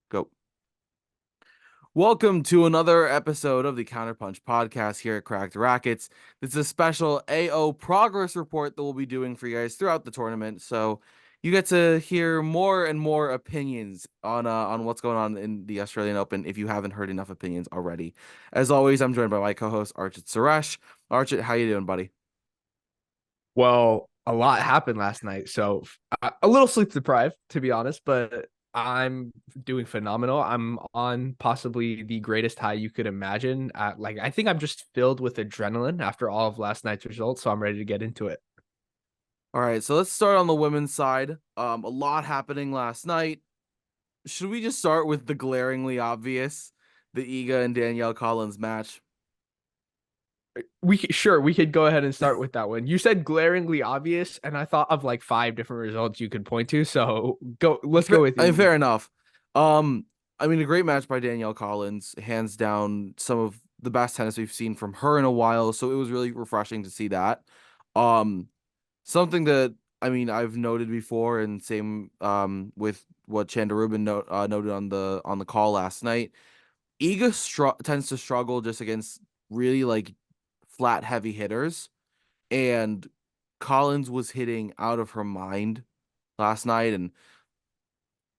Go. Welcome to another episode of the CounterPunch podcast here at Cracked Racquets. This is a special AO progress report that we'll be doing for you guys throughout the tournament. So you get to hear more and more opinions on what's going on in the Australian Open if you haven't heard enough opinions already. As always, I'm joined by my co-host Archit Suresh. Archit, how you doing, buddy? Well, a lot happened last night, so a little sleep deprived, to be honest, but I'm doing phenomenal. I'm on possibly the greatest high you could imagine. I think I'm just filled with adrenaline after all of last night's results, so I'm ready to get into it. All right, so let's start on the women's side. A lot happening last night. Should we just start with the glaringly obvious, the Iga and Danielle Collins match? We could go ahead and start with that one. You said glaringly obvious, and I thought of like five different results you could point to. So let's go with Fair you. enough. Um, I mean, a great match by Danielle Collins, hands down, some of the best tennis we've seen from her in a while. So it was really refreshing to see that. Um, Something that I've noted before, and same with what Chanda Rubin noted on the call last night. Iga tends to struggle just against really like flat heavy hitters, and Collins was hitting out of her mind last night, and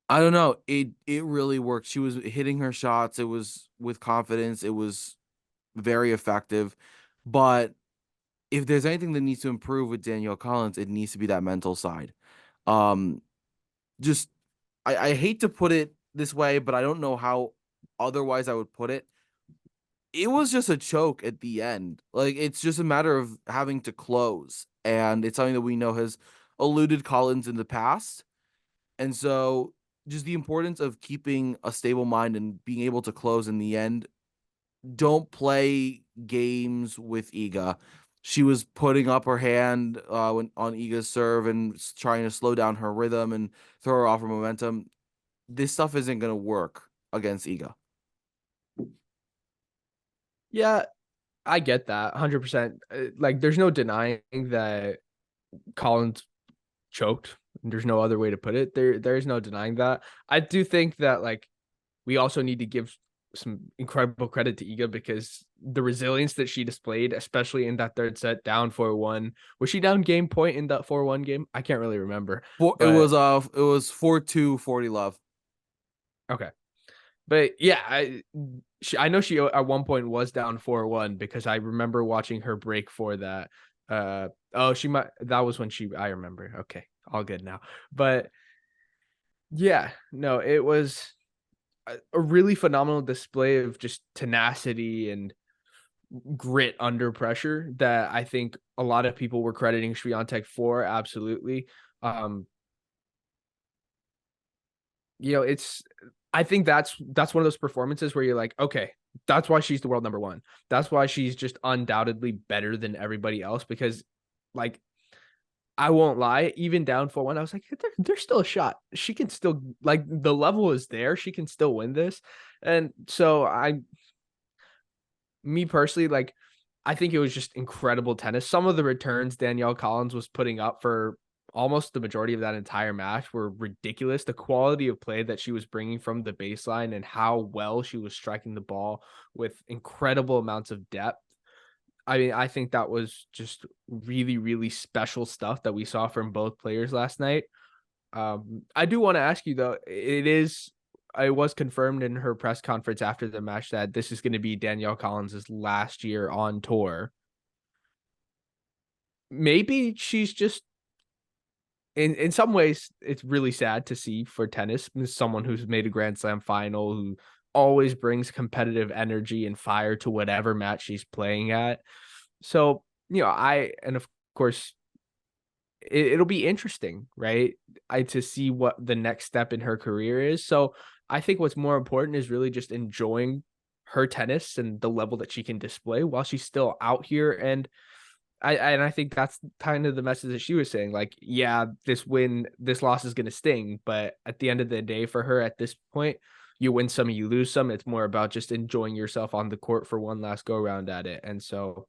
I don't know. It really worked. She was hitting her shots. It was with confidence. It was very effective. But if there's anything that needs to improve with Danielle Collins, it needs to be that mental side. Um, just I hate to put it this way, but I don't know how otherwise I would put it. It was just a choke at the end. Like it's just a matter of having to close, and it's something that we know has eluded Collins in the past. And so just the importance of keeping a stable mind and being able to close in the end. Don't play games with Iga. She was putting up her hand when on Iga's serve and trying to slow down her rhythm and throw her off her momentum. This stuff isn't going to work against Iga. Yeah, I get that 100%. Like, there's no denying that Collins choked. There's no other way to put it. There's no denying that. I do think that like we also need to give some incredible credit to Iga because the resilience that she displayed, especially in that third set, down 4-1. Was she down game point in that 4-1 game? I can't really remember. But It was 4-2 40 love. okay. But yeah, I know she at one point was down 4-1 because I remember watching her break for that. She might that was when she I remember. Okay, all good now. But yeah, no, it was a really phenomenal display of just tenacity and grit under pressure that I think a lot of people were crediting Swiatek for. Absolutely. Um, it's I think that's one of those performances where you're like, okay, that's why she's the world number one. That's why she's just undoubtedly better than everybody else because like I won't lie, even down 4-1, I was like, there's still a shot. She can still like the level is there. She can still win this. And so me personally, like I think it was just incredible tennis. Some of the returns Danielle Collins was putting up for almost the majority of that entire match were ridiculous. The quality of play that she was bringing from the baseline and how well she was striking the ball with incredible amounts of depth. I mean, I think that was just really, really special stuff that we saw from both players last night. I do want to ask you though, it was confirmed in her press conference after the match that this is going to be Danielle Collins' last year on tour. Maybe she's just in some ways it's really sad to see for tennis as someone who's made a Grand Slam final who always brings competitive energy and fire to whatever match she's playing at. So, and of course it'll be interesting, right? To see what the next step in her career is. So I think what's more important is really just enjoying her tennis and the level that she can display while she's still out here. And I think that's kind of the message that she was saying. Like, yeah, this loss is gonna sting, but at the end of the day, for her at this point, you win some, you lose some. It's more about just enjoying yourself on the court for one last go round at it. And so,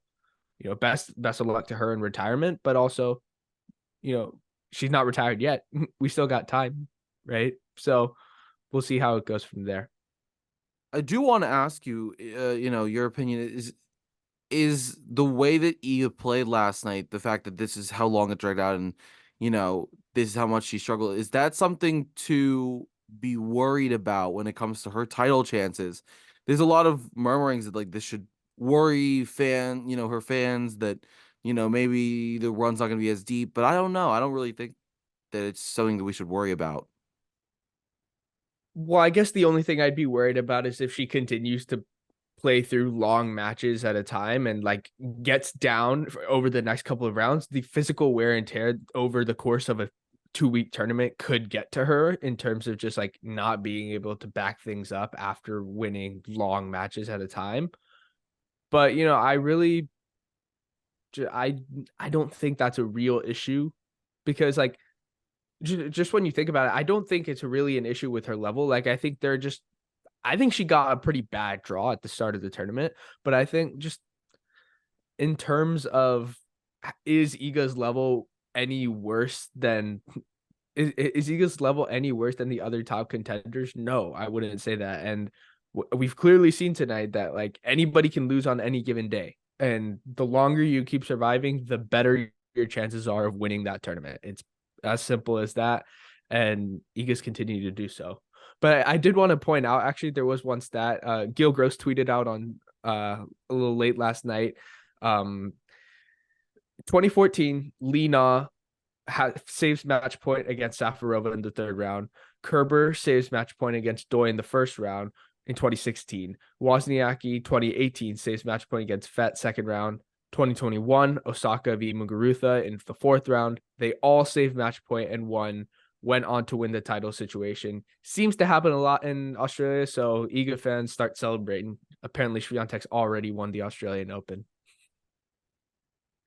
best of luck to her in retirement, but also you know, she's not retired yet. We still got time, right? So we'll see how it goes from there. I do want to ask you, your opinion is the way that Ia played last night, the fact that this is how long it dragged out and, this is how much she struggled. Is that something to be worried about when it comes to her title chances? There's a lot of murmurings that like this should worry her fans that, maybe the run's not going to be as deep, but I don't know. I don't really think that it's something that we should worry about. Well, I guess the only thing I'd be worried about is if she continues to play through long matches at a time and like gets down over the next couple of rounds, the physical wear and tear over the course of a 2 week tournament could get to her in terms of just like not being able to back things up after winning long matches at a time. But I really, I don't think that's a real issue because like just when you think about it, I don't think it's really an issue with her level. Like I think she got a pretty bad draw at the start of the tournament, but I think just in terms of is Iga's level any worse than is Iga's level any worse than the other top contenders? No, I wouldn't say that. And we've clearly seen tonight that like anybody can lose on any given day. And the longer you keep surviving, the better your chances are of winning that tournament. It's as simple as that. And Iga's continue to do so. But I did want to point out actually there was one stat. Gil Gross tweeted out on a little late last night. Um 2014, Lee Na saves match point against Safarova in the third round. Kerber saves match point against Doi in the first round in 2016. Wozniacki 2018 saves match point against Fett second round. 2021, Osaka v Muguruza in the fourth round. They all saved match point and went on to win the title situation. Seems to happen a lot in Australia, so Iga fans start celebrating. Apparently, Swiatek's already won the Australian Open.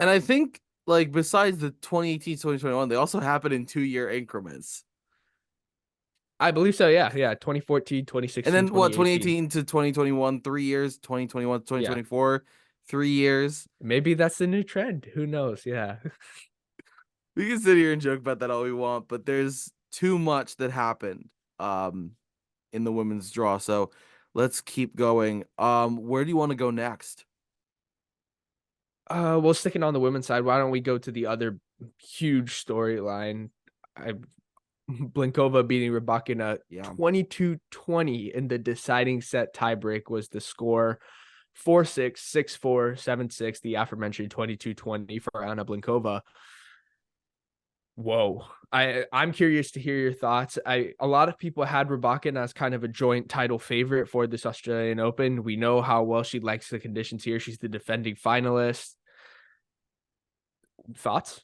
And I think like besides the 2018, 2021, they also happen in 2 year increments. I believe so. Yeah. Yeah. 2014, And 2016, then what, 2018. 2018 to 2021, 3 years, 2021 to Yeah. 2024, 3 years. Maybe that's the new trend. Who knows? Yeah. We can sit here and joke about that all we want, but there's too much that happened in the women's draw. So let's keep going. Where do you want to go next? Well, sticking on the women's side, why don't we go to the other huge storyline? I Blinkova beating Rybakina Yeah. 22-20 in the deciding set tiebreak was the score. 4-6, 6-4, 7-6, the aforementioned 22-20 for Anna Blinkova. Whoa. I'm curious to hear your thoughts. A lot of people had Rybakina as kind of a joint title favorite for this Australian Open. We know how well she likes the conditions here. She's the defending finalist. Thoughts?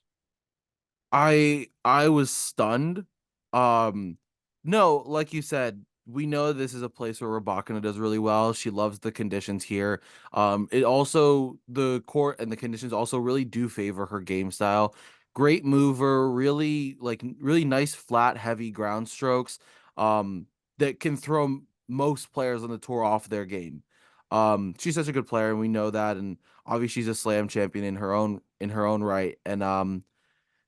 I was stunned. Um, no, like you said, we know this is a place where Rybakina does really well. She loves the conditions here. It also the court and the conditions also really do favor her game style. Great mover, really nice flat, heavy ground strokes. That can throw most players on the tour off their game. She's such a good player, and we know that. And obviously, she's a slam champion in her own right. And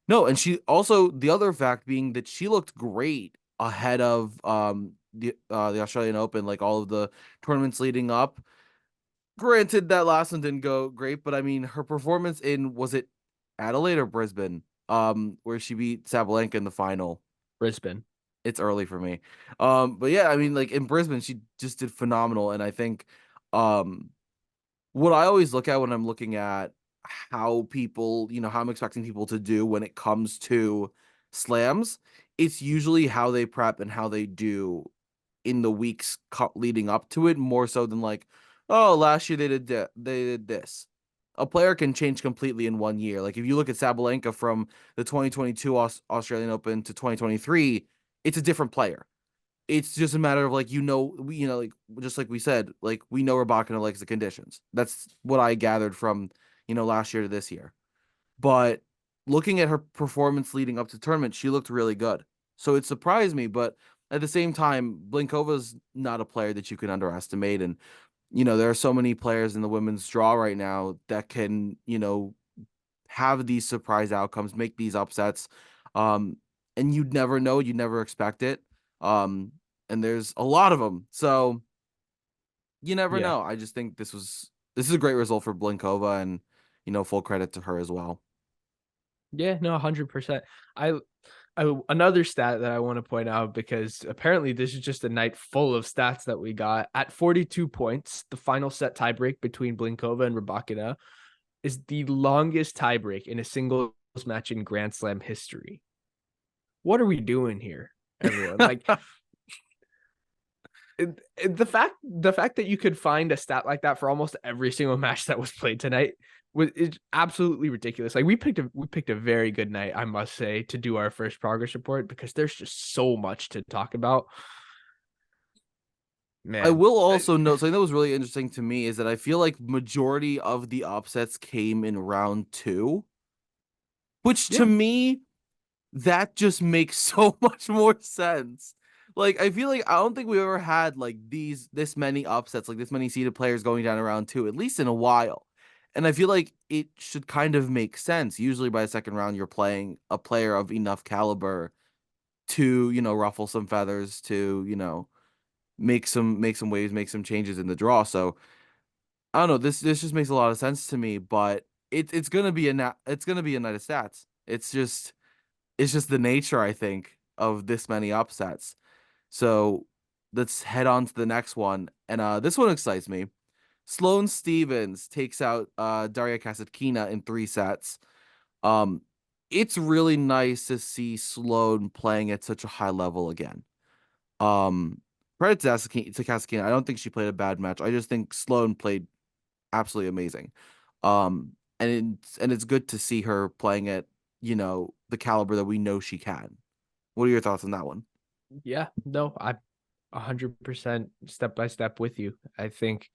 no, and she also the other fact being that she looked great ahead of the Australian Open, like all of the tournaments leading up. Granted, that last one didn't go great, but I mean her performance in was it Adelaide or Brisbane, where she beat Sabalenka in the final. Brisbane. It's early for me, but yeah, I mean like in Brisbane she just did phenomenal, and I think um what I always look at when I'm looking at how people, how I'm expecting people to do when it comes to slams, it's usually how they prep and how they do in the weeks leading up to it, more so than like, oh, last year they did this. A player can change completely in 1 year. Like if you look at Sabalenka from the 2022 Australian Open to 2023, it's a different player. It's just a matter of like like just like we said, like we know Rybakina likes the conditions. That's what I gathered from last year to this year. But looking at her performance leading up to tournament, she looked really good. So it surprised me, but at the same time, Blinkova's not a player that you can underestimate. And there are so many players in the women's draw right now that can have these surprise outcomes, make these upsets. Um, and you'd never know, you'd never expect it. Um, and there's a lot of them. So you never Yeah. know. I just think this is a great result for Blinkova, and full credit to her as well. Yeah, no, 100%. I another stat that I want to point out, because apparently this is just a night full of stats that we got. At 42 points, the final set tiebreak between Blinkova and Rybakina is the longest tiebreak in a singles match in Grand Slam history. What are we doing here, everyone? Like, the fact that you could find a stat like that for almost every single match that was played tonight was is absolutely ridiculous. Like, we picked a very good night, I must say, to do our first progress report, because there's just so much to talk about. I Man, will also note something that was really interesting to me is that I feel like majority of the upsets came in round two, which to yeah, me that just makes so much more sense. Like I feel like I don't think we ever had like this many upsets, like this many seeded players going down around two, at least in a while. And I feel like it should kind of make sense. Usually by the second round, you're playing a player of enough caliber to, ruffle some feathers, to, make some waves, make some changes in the draw. So I don't know. This just makes a lot of sense to me, but it's gonna be it's gonna be a night of stats. It's just the nature, I think, of this many upsets. So let's head on to the next one. And this one excites me. Sloane Stevens takes out Daria Kasatkina in 3 sets. Um, it's really nice to see Sloane playing at such a high level again. Um, Credit to Kasatkina. I don't think she played a bad match. I just think Sloane played absolutely amazing. And it's good to see her playing at, the caliber that we know she can. What are your thoughts on that one? yeah, no, I 100% step by step with you. I think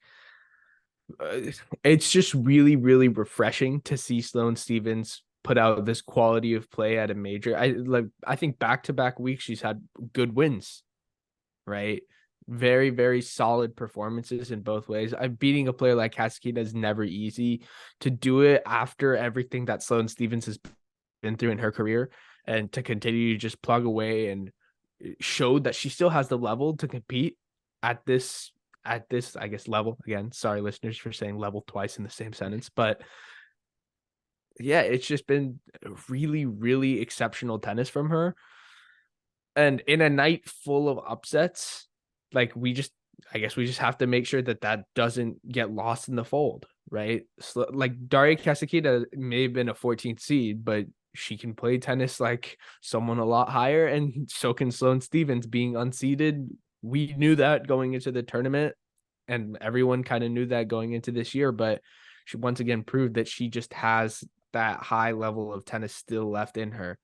uh, it's just really, really refreshing to see Sloane Stevens put out this quality of play at a major. I think back to back weeks she's had good wins, right? Very, very solid performances in both ways. I'm beating a player like Kasatkina is never easy. To do it after everything that Sloane Stevens has been through in her career, and to continue to just plug away and showed that she still has the level to compete at this I guess level. Again, sorry listeners for saying level twice in the same sentence, but yeah, it's just been really, really exceptional tennis from her. And in a night full of upsets, like, I guess we just have to make sure that that doesn't get lost in the fold, right? So, like, Daria Kasatkina may have been a 14th seed, but she can play tennis like someone a lot higher, and so can Sloane Stevens being unseeded. We knew that going into the tournament, and everyone kind of knew that going into this year, but she once again proved that she just has that high level of tennis still left in her.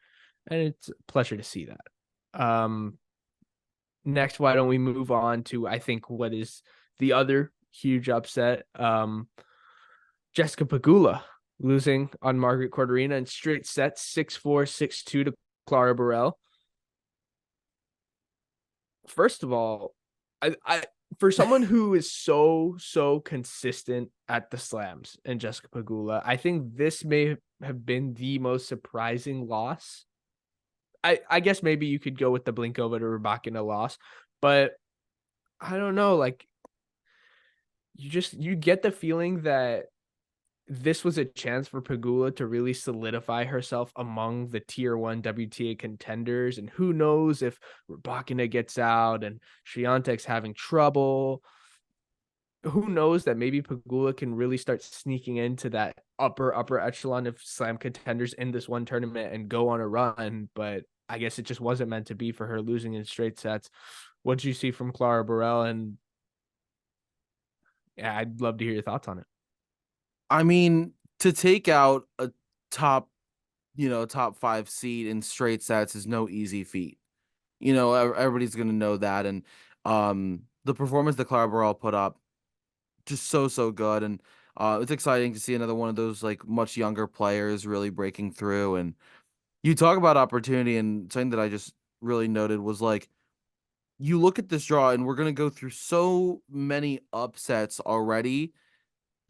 And it's a pleasure to see that. Um, Next, why don't we move on to, I think, what is the other huge upset? Jessica Pegula losing on Margaret Court Arena in straight sets, 6-4, 6-2 to Clara Burrell. First of all, I for someone who is so consistent at the slams, and Jessica Pegula, I think this may have been the most surprising loss. I guess maybe you could go with the Blinkova to Rybakina loss, but I don't know. Like, you get the feeling that this was a chance for Pegula to really solidify herself among the tier one WTA contenders. And who knows if Rybakina gets out and Swiatek's having trouble. Who knows that maybe Pegula can really start sneaking into that upper echelon of slam contenders in this one tournament and go on a run. But I guess it just wasn't meant to be for her, losing in straight sets. What did you see from Clara Burrell? And yeah, I'd love to hear your thoughts on it. I mean, to take out a top, top five seed in straight sets is no easy feat. Everybody's gonna know that, and the performance that Clara Burrell put up, just so good, and it's exciting to see another one of those like much younger players really breaking through. And you talk about opportunity, and something that I just really noted was like you look at this draw, and we're gonna go through so many upsets already.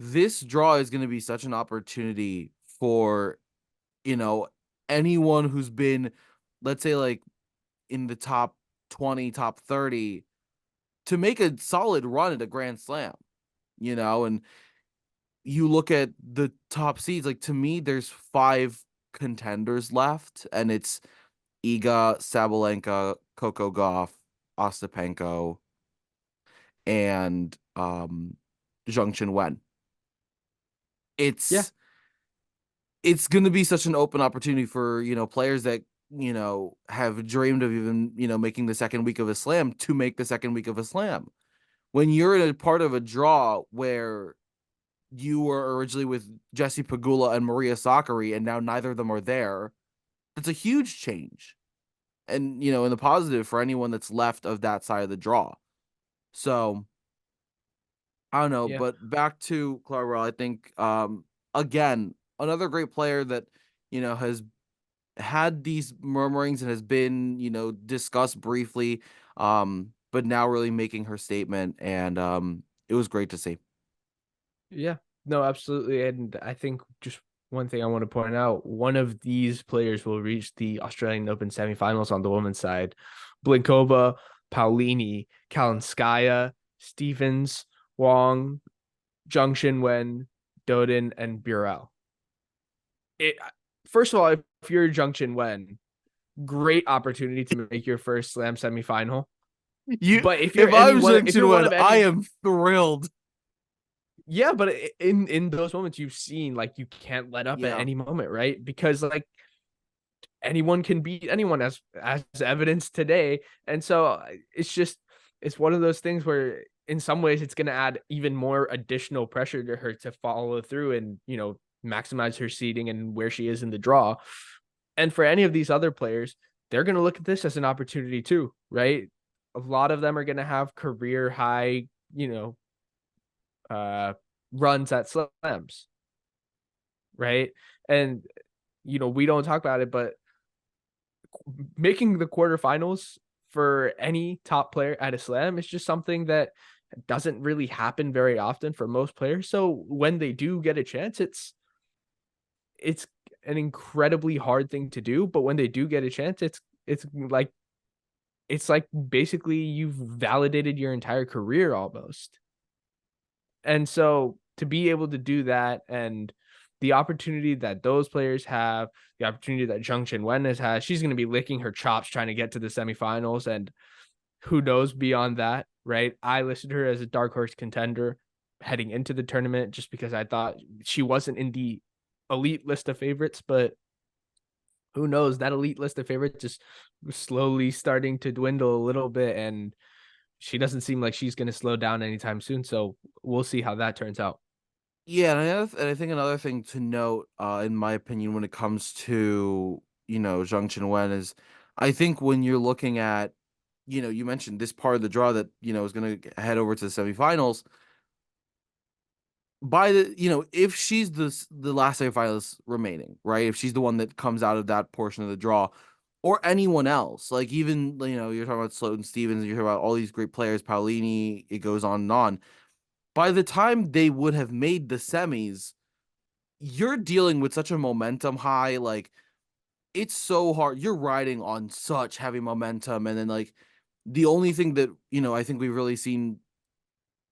This draw is going to be such an opportunity for, you know, anyone who's been, let's say, like in the top 20, top 30. to make a solid run at a Grand Slam, and you look at the top seeds, like to me, there's five contenders left, and it's Iga, Sabalenka, Coco Gauff, Ostapenko, and Zheng Qinwen. Yeah. It's it's going to be such an open opportunity for players that have dreamed of even making the second week of a slam to make the second week of a slam. When you're in a part of a draw where you were originally with Jesse Pagula and Maria Sakkari, and now neither of them are there, that's a huge change. And in the positive for anyone that's left of that side of the draw. So I don't know, Yeah. but back to Clarwell, I think again, another great player that has had these murmurings and has been, discussed briefly, but now really making her statement, and it was great to see. Yeah. No, absolutely. And I think just one thing I want to point out, one of these players will reach the Australian Open semifinals on the women's side. Blinkova, Paulini, Kalinskaya, Stevens, Wong, Zhang Xinwen, Doden, and Burrell. It First of all, if you're Zhang Xinwen, great opportunity to make your first slam semifinal. You, But if you're if I'm anyone, Zheng if you're one Qinwen, of I any, am thrilled. yeah, but in those moments you've seen like you can't let up at Yeah. any moment, right? Because like anyone can beat anyone as evidence today. And so it's just it's one of those things where in some ways it's going to add even more additional pressure to her to follow through and, maximize her seeding and where she is in the draw. And for any of these other players, they're going to look at this as an opportunity too, right? A lot of them are going to have career high, uh runs at slams, right? And we don't talk about it, but making the quarterfinals for any top player at a slam is just something that doesn't really happen very often for most players. So when they do get a chance, it's an incredibly hard thing to do. But when they do get a chance, it's like basically you've validated your entire career almost. And so to be able to do that and the opportunity that those players have, the opportunity that Zheng Qinwen has, she's going to be licking her chops trying to get to the semifinals. And who knows beyond that, right? I listed her as a dark horse contender heading into the tournament just because I thought she wasn't in the elite list of favorites, but who knows? That elite list of favorites just slowly starting to dwindle a little bit. And she doesn't seem like she's going to slow down anytime soon. So we'll see how that turns out. Yeah, and I think another thing to note, in my opinion, when it comes to Zhang Qinwen is, I think when you're looking at, you mentioned this part of the draw that is going to head over to the semifinals. By the if she's the last semifinalist remaining, right? If she's the one that comes out of that portion of the draw, or anyone else, like even you're talking about Sloane Stevens, you're talking about all these great players, Paulini, it goes on and on. By the time they would have made the semis, you're dealing with such a momentum high. Like it's so hard. You're riding on such heavy momentum, and then like the only thing that I think we've really seen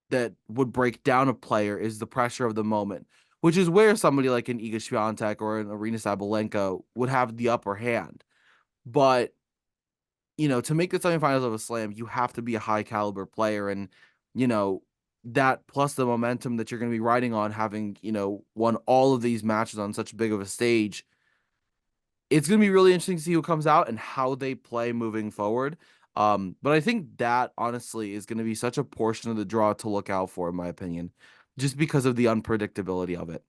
that would break down a player is the pressure of the moment, which is where somebody like an Iga Swiatek or an Arena Sabalenka would have the upper hand. But to make the semifinals of a slam, you have to be a high caliber player, and you know that plus the momentum that you're going to be riding on, having won all of these matches on such big of a stage. It's going to be really interesting to see who comes out and how they play moving forward. But I think that honestly is going to be such a portion of the draw to look out for, in my opinion, just because of the unpredictability of it.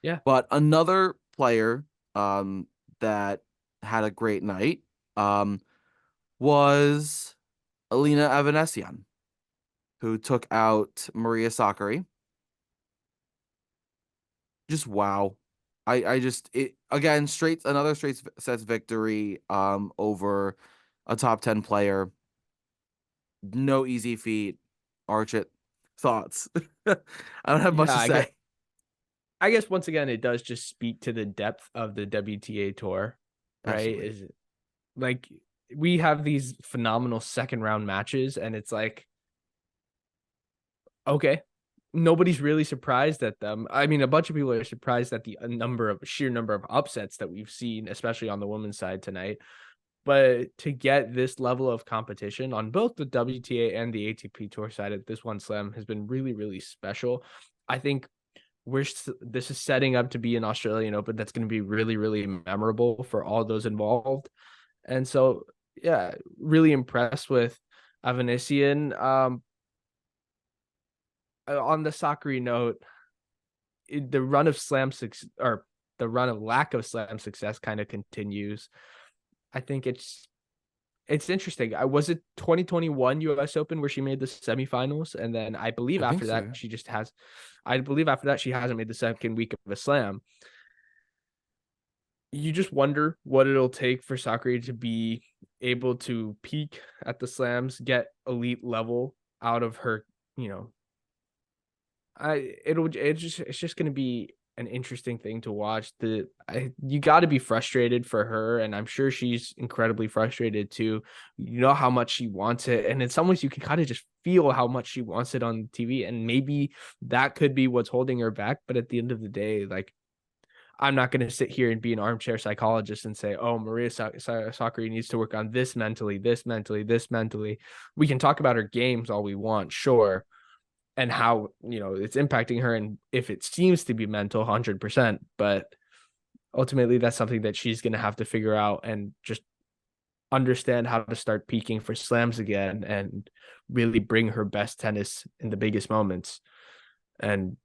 Yeah. But another player that had a great night was Alina Evanesian, who took out Maria Sakkari. Just wow. I just it again straight another straight sets victory over a top 10 player. No easy feat. Archit, thoughts. I don't have much Yeah. to say. I guess once again, it does just speak to the depth of the WTA tour, right? Absolutely. Is like we have these phenomenal second round matches, and it's like, okay, nobody's really surprised at them. I mean, a bunch of people are surprised at the sheer number of upsets that we've seen, especially on the women's side tonight. But to get this level of competition on both the WTA and the ATP Tour side at this one slam has been really, really special. I think this is setting up to be an Australian Open that's going to be really, really memorable for all those involved. And so, yeah, really impressed with Avanesian. On the soccer note, the run of or the run of lack of slam success kind of continues. I think it's interesting. I was it 2021 US Open where she made the semifinals, and then I believe I think after so. that Yeah. she just has. I believe after that she hasn't made the second week of a slam. You just wonder what it'll take for Sakura to be able to peak at the slams, get elite level out of her, you know, it's just going to be an interesting thing to watch. You got to be frustrated for her, and I'm sure she's incredibly frustrated too. You know how much she wants it, and in some ways you can kind of just feel how much she wants it on TV, and maybe that could be what's holding her back. But at the end of the day, like, I'm not going to sit here and be an armchair psychologist and say, "Oh, Maria Sakkari needs to work on this mentally, this mentally, this mentally." We can talk about her games all we want, sure, and how, it's impacting her, and if it seems to be mental 100%, but ultimately that's something that she's going to have to figure out and just understand how to start peaking for slams again and really bring her best tennis in the biggest moments. And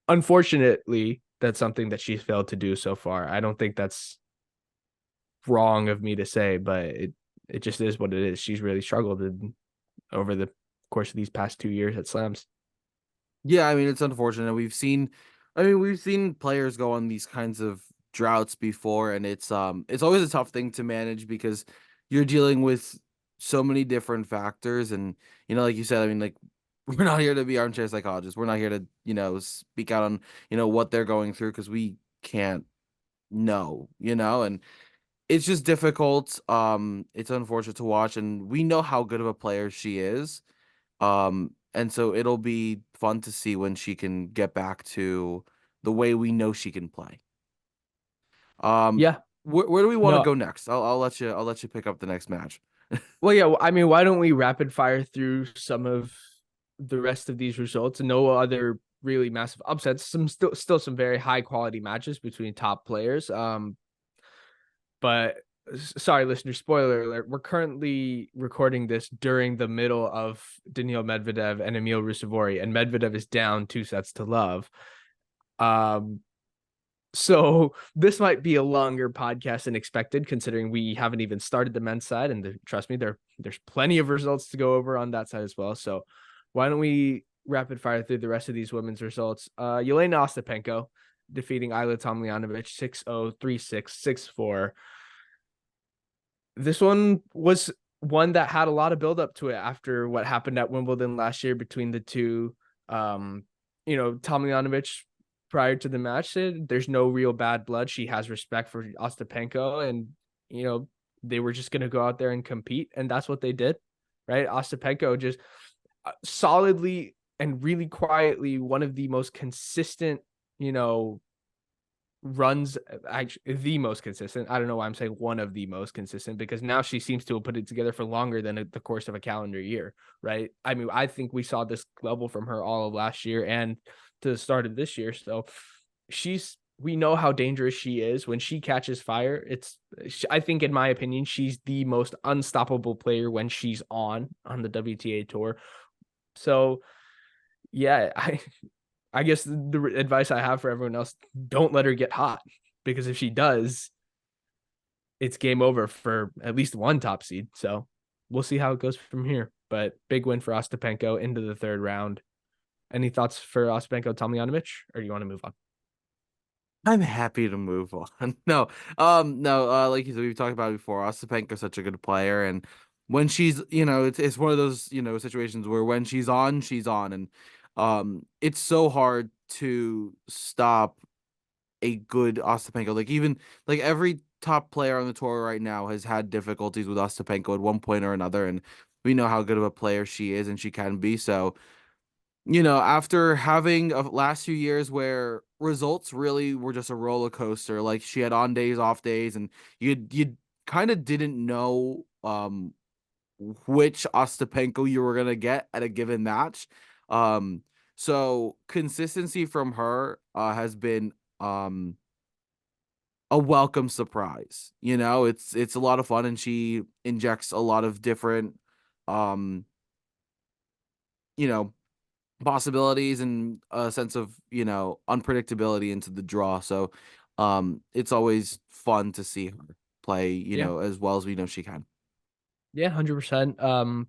unfortunately, that's something that she's failed to do so far. I don't think that's wrong of me to say, but it just is what it is. She's really struggled over the course of these past 2 years at slams. Yeah, I mean, it's unfortunate. We've seen players go on these kinds of droughts before, and it's always a tough thing to manage because you're dealing with so many different factors, and like you said, I mean, like we're not here to be armchair psychologists. We're not here to, speak out on, what they're going through because we can't know, and it's just difficult. It's unfortunate to watch, and we know how good of a player she is. And so it'll be fun to see when she can get back to the way we know she can play. Um, Yeah. where do we want to No. go next? I'll let you pick up the next match. Well, yeah. I mean, why don't we rapid fire through some of the rest of these results? No other really massive upsets. Some still some very high quality matches between top players. But sorry, listener, spoiler alert. We're currently recording this during the middle of Daniil Medvedev and Emil Ruusuvuori, and Medvedev is down 2-0. Um, so this might be a longer podcast than expected, considering we haven't even started the men's side. And trust me, there's plenty of results to go over on that side as well. So why don't we rapid fire through the rest of these women's results? Yelena Ostapenko defeating Ayla Tomljanovic 6-0, 3-6, 6-4. This one was one that had a lot of buildup to it after what happened at Wimbledon last year between the two. Tomljanovic prior to the match said there's no real bad blood. She has respect for Ostapenko, and they were just going to go out there and compete, and that's what they did, right? Ostapenko just solidly and really quietly one of the most consistent, runs, actually the most consistent. I don't know why I'm saying one of the most consistent, because now she seems to have put it together for longer than the course of a calendar year, right? I mean, I think we saw this level from her all of last year and to the start of this year. So we know how dangerous she is when she catches fire. I think, in my opinion, she's the most unstoppable player when she's on the WTA tour. So yeah, I guess the advice I have for everyone else: don't let her get hot, because if she does, it's game over for at least one top seed. So we'll see how it goes from here. But big win for Ostapenko into the third round. Any thoughts for Ostapenko Tomljanovic, or do you want to move on? I'm happy to move on. No, like you said, we've talked about it before. Ostapenko's such a good player, and when she's, it's one of those, situations where when she's on, and it's so hard to stop a good Ostapenko. Like even like every top player on the tour right now has had difficulties with Ostapenko at one point or another, and we know how good of a player she is and she can be. So, after having a last few years where results really were just a roller coaster, like she had on days, off days, and you kind of didn't know which Ostapenko you were gonna get at a given match. Um, so consistency from her has been a welcome surprise. It's a lot of fun, and she injects a lot of different um, you know, possibilities and a sense of, unpredictability into the draw. So it's always fun to see her play, Yeah. as well as we know she can. Yeah, 100%.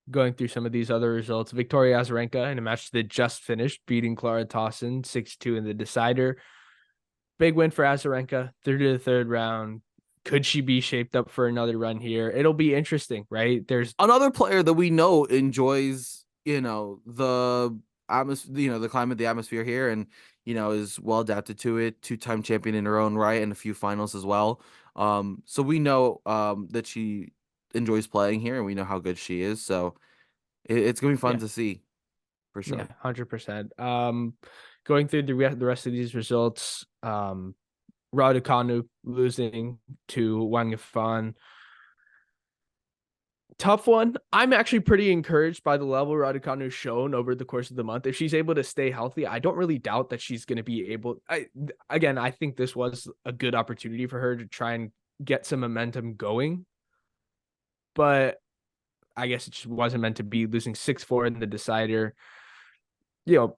Going through some of these other results, Victoria Azarenka in a match that just finished, beating Clara Tauson 6-2 in the decider. Big win for Azarenka, through to the third round. Could she be shaped up for another run here? It'll be interesting, right? There's Another player that we know enjoys, the atmosphere, the climate, the atmosphere here, and is well adapted to it. Two-time champion in her own right, and a few finals as well. So we know that she enjoys playing here, and we know how good she is. So it's gonna be fun yeah, to see for yeah, sure. 100%. Going through the rest of these results, Raducanu losing to Wang Yifan. Tough one. I'm actually pretty encouraged by the level Raducanu's shown over the course of the month. If she's able to stay healthy, I don't really doubt that she's going to be able. I think this was a good opportunity for her to try and get some momentum going, but I guess it just wasn't meant to be. Losing 6-4 in the decider, you know,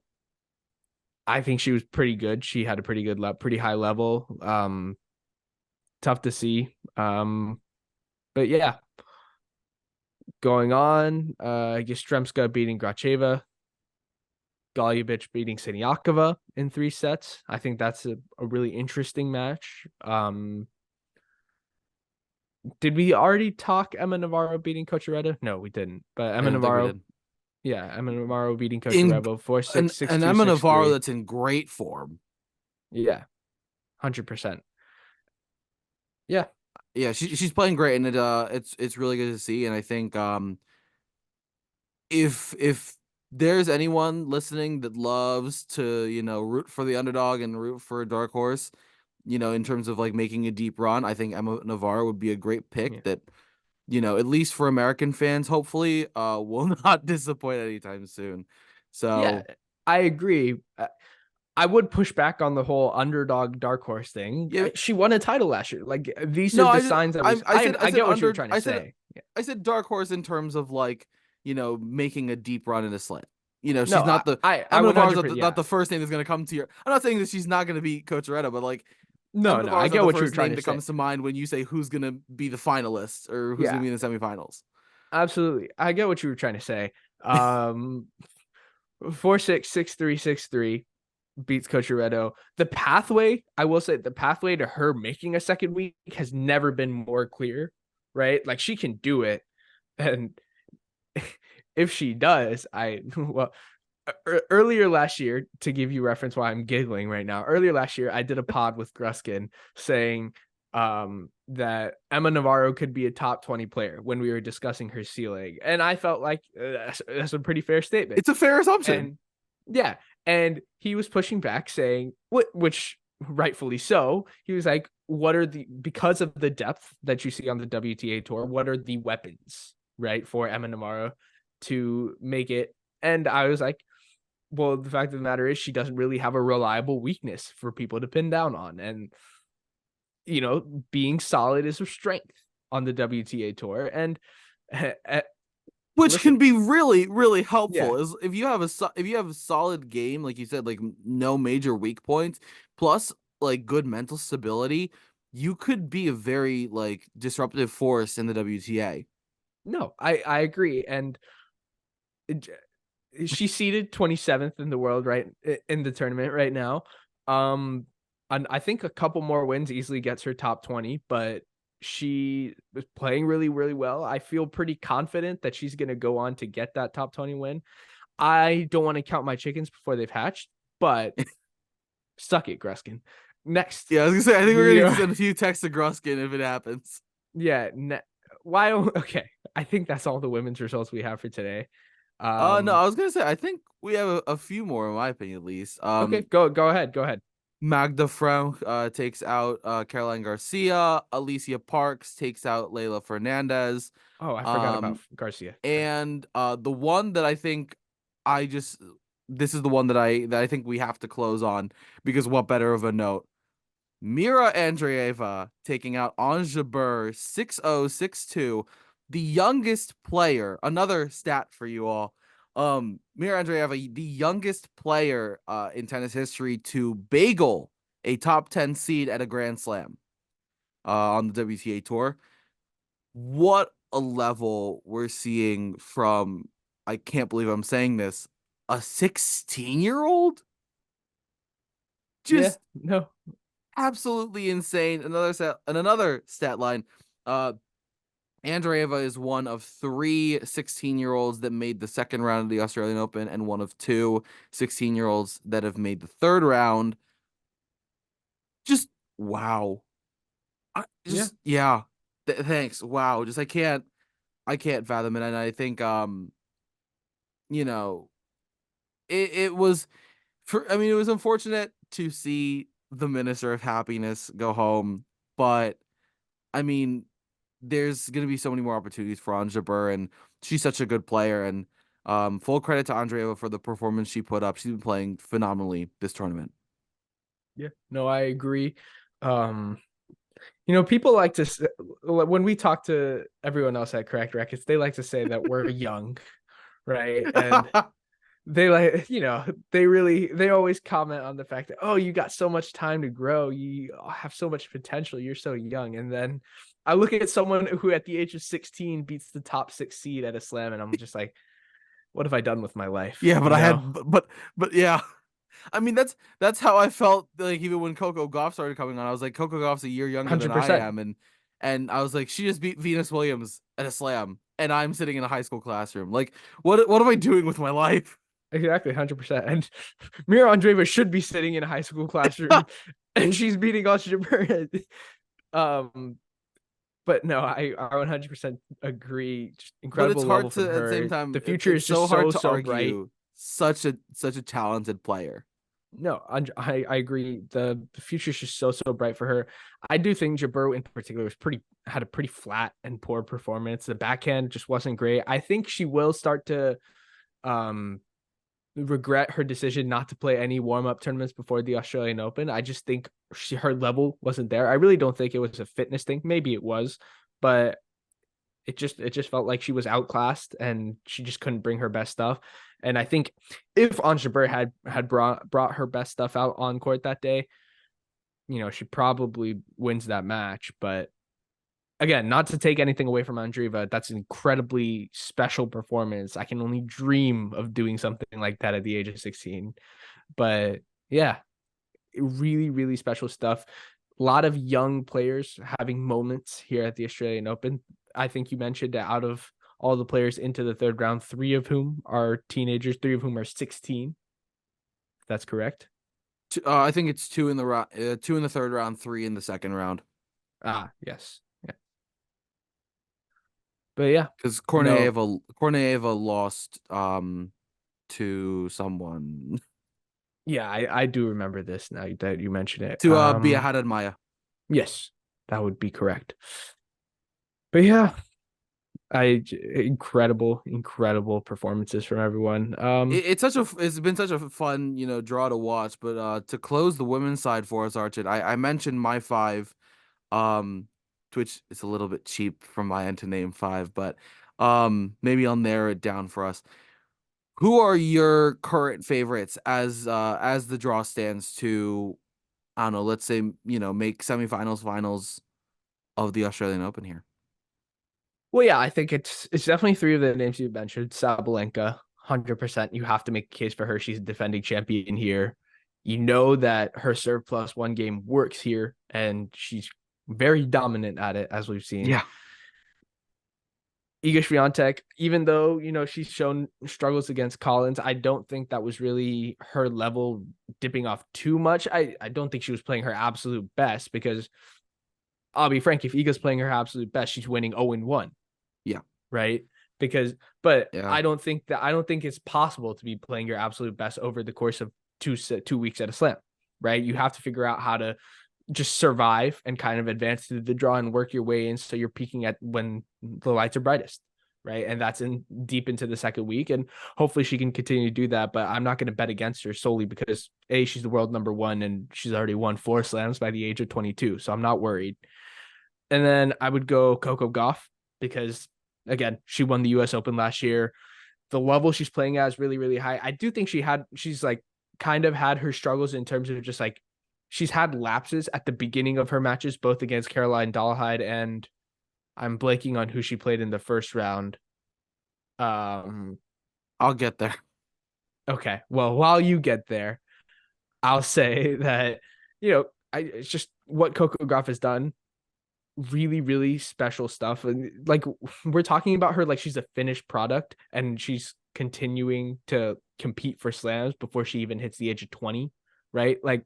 I think she was pretty good. She had a pretty good, pretty high level. Tough to see. But yeah, going on. Yastremska beating Gracheva, Golubic beating Siniakova in 3 sets. I think that's a really interesting match. Did we already talk Emma Navarro beating Cochereta? No, we didn't. But I Emma don't think we Navarro, did. yeah, Emma Navarro beating In Cochereta 4-6, an six an two, Emma six Navarro three. that's in great form. Yeah, 100%. Yeah, Yeah, she's playing great, and it's really good to see. And I think if there's anyone listening that loves to root for the underdog and root for a dark horse, in terms of like making a deep run, I think Emma Navarro would be a great yeah, pick that at least for American fans, hopefully, will not disappoint anytime soon. yeah. So I agree. I would push back on the whole underdog dark horse thing. yeah, She won a title last year. Like these are no, the I just signs that I I I said get what you were under trying to say. Yeah. I said dark horse in terms of like making a deep run in a slant. No, She's not the I Emma Navarro's 100%. not Yeah. the first name that's going to come to your. I'm not saying that she's not going to beat Coach but like No, Emma no, I Navarro's not get the what you were first trying name to that say. comes to mind when you say who's going to be the finalists or who's going Yeah, to be in the semifinals. absolutely. I get what you were trying to say. 4-6, 6-3, 6-3 beats Cocheredo. The pathway, I will say, the pathway to her making a second week has never been more clear, right? Like she can do it, and if she does, well, earlier last year, to give you reference why I'm giggling right now, earlier last year, I did a pod with Gruskin saying that Emma Navarro could be a top 20 player when we were discussing her ceiling. And I felt like that's a pretty fair statement. It's a fair assumption. And yeah, and he was pushing back saying, which rightfully so, he was like, what are because of the depth that you see on the WTA tour, what are the weapons, right, for Emma Navarro to make it? And I was like, well, the fact of the matter is she doesn't really have a reliable weakness for people to pin down on. And, being solid is her strength on the WTA tour. And Which listen, can be really, really yeah, helpful is if you have if you have a solid game, like you said, like no major weak points, plus like good mental stability, you could be a very like disruptive force in the WTA. no, I agree. And it, she's seated 27th in the world, right, in the tournament right now. And I think a couple more wins easily gets her top 20, but she was playing really, really well. I feel pretty confident that she's going to go on to get that top 20 win. I don't want to count my chickens before they've hatched, but suck it, Gruskin. Next, Yeah, I was gonna say I think we're gonna need the to send a few texts to Gruskin if it happens. yeah, why don't okay. I think that's all the women's results we have for today. No, Um, I was gonna say I think we have a few more in my opinion at least. okay, go ahead, go ahead. Magda Frank takes out Caroline Garcia. Alicia Parks takes out Leila Fernandez. Oh, I forgot about Um, Garcia. Okay. and the one that I think I just this is the one that I think we have to close on because what better of a note? Mira Andreeva taking out Ons Jabeur 6-0, 6-2, the youngest player. Another stat for you all. Mira Andreeva, the youngest player in tennis history to bagel a top 10 seed at a Grand Slam on the WTA tour. What a level we're seeing from, I can't believe I'm saying this, a 16-year-old? Yeah, Just no. absolutely insane. Another stat line. Uh Andreeva is one of three 16-year-olds that made the second round of the Australian Open and one of two 16-year-olds that have made the third round. Just wow. Yeah. Just yeah. Thanks. Wow. Just I can't fathom it. And I think you know, it was I mean, it was unfortunate to see the Minister of Happiness go home, but I mean, there's going to be so many more opportunities for Ons Jabeur, and she's such a good player. And full credit to Andreeva for the performance she put up. She's been playing phenomenally this tournament. Yeah. No, I agree. Um, people like to when we talk to everyone else at Correct Records, they like to say that we're young, right? And they like, they always comment on the fact that, oh, you got so much time to grow, you have so much potential, you're so young. And then I look at someone who at the age of 16 beats the top 6 seed at a slam, and I'm just like, what have I done with my life? Yeah, but but yeah. I mean, that's how I felt like even when Coco Gauff started coming on. I was like, Coco Gauff's a year younger than I 100%. am, and I was like, she just beat Venus Williams at a slam, and I'm sitting in a high school classroom. Like, what am I doing with my life? Exactly, 100%. And Mira Andreeva should be sitting in a high school classroom, and she's beating Osher. um, but no, I 100% agree. Just But it's incredible level hard from to at the same her. time The future it's is so just hard so to so bright. argue such a talented player. No, I agree. The future is just so so bright for her. I do think Jabeur in particular had a pretty flat and poor performance. The backhand just wasn't great. I think she will start to um regret her decision not to play any warm-up tournaments before the Australian Open. I just think her level wasn't there. I really don't think it was a fitness thing. Maybe it was, but it just felt like she was outclassed and she just couldn't bring her best stuff. And I think if Ons Jabeur had brought her best stuff out on court that day, she probably wins that match. But again, not to take anything away from Andreeva, that's an incredibly special performance. I can only dream of doing something like that at the age of 16. But yeah, really, really special stuff. A lot of young players having moments here at the Australian Open. I think you mentioned that out of all the players into the third round, 3 of whom are teenagers, 3 of whom are 16. That's correct. I think it's two in the third round, three in the second round. Ah, yes. Yeah. But yeah, Because no. Korneeva lost to someone Yeah, I do remember this now that you mention it. to Bia Maya. Yes, that would be correct. But yeah, incredible performances from everyone. It's been such a fun draw to watch. But to close the women's side for us, Archit, I mentioned my five, um, which is a little bit cheap from my end to name five, but maybe I'll narrow it down for us. Who are your current favorites as the draw stands to, I don't know, let's say, make semifinals, finals of the Australian Open here? Well, yeah, I think it's definitely 3 of the names you mentioned. Sabalenka, 100%. You have to make a case for her. She's a defending champion here. You know that her serve plus 1 game works here, and she's very dominant at it, as we've seen. Yeah. Iga Swiatek, even though she's shown struggles against Collins, I don't think that was really her level dipping off too much. I don't think she was playing her absolute best because I'll be frank, if Iga's playing her absolute best, she's winning 0-1, Yeah. right? Because, but Yeah. I don't think it's possible to be playing your absolute best over the course of 2 weeks at a slam, right? You have to figure out how to just survive and kind of advance through the draw and work your way in so you're peaking at when the lights are brightest, right? And that's in deep into the second week, and hopefully she can continue to do that. But I'm not going to bet against her solely because she's the world number one and she's already won 4 slams by the age of 22, so I'm not worried. And then I would go Coco Gauff because again, she won the US Open last year. The level she's playing at is really, really high. I do think she's like kind of had her struggles in terms of just like she's had lapses at the beginning of her matches, both against Caroline Dahlheide and I'm blanking on who she played in the first round. Um, I'll get there. okay. Well, while you get there, I'll say that, it's just what Coco Gauff has done. Really, really special stuff. And like we're talking about her like she's a finished product and she's continuing to compete for slams before she even hits the age of 20, right? Like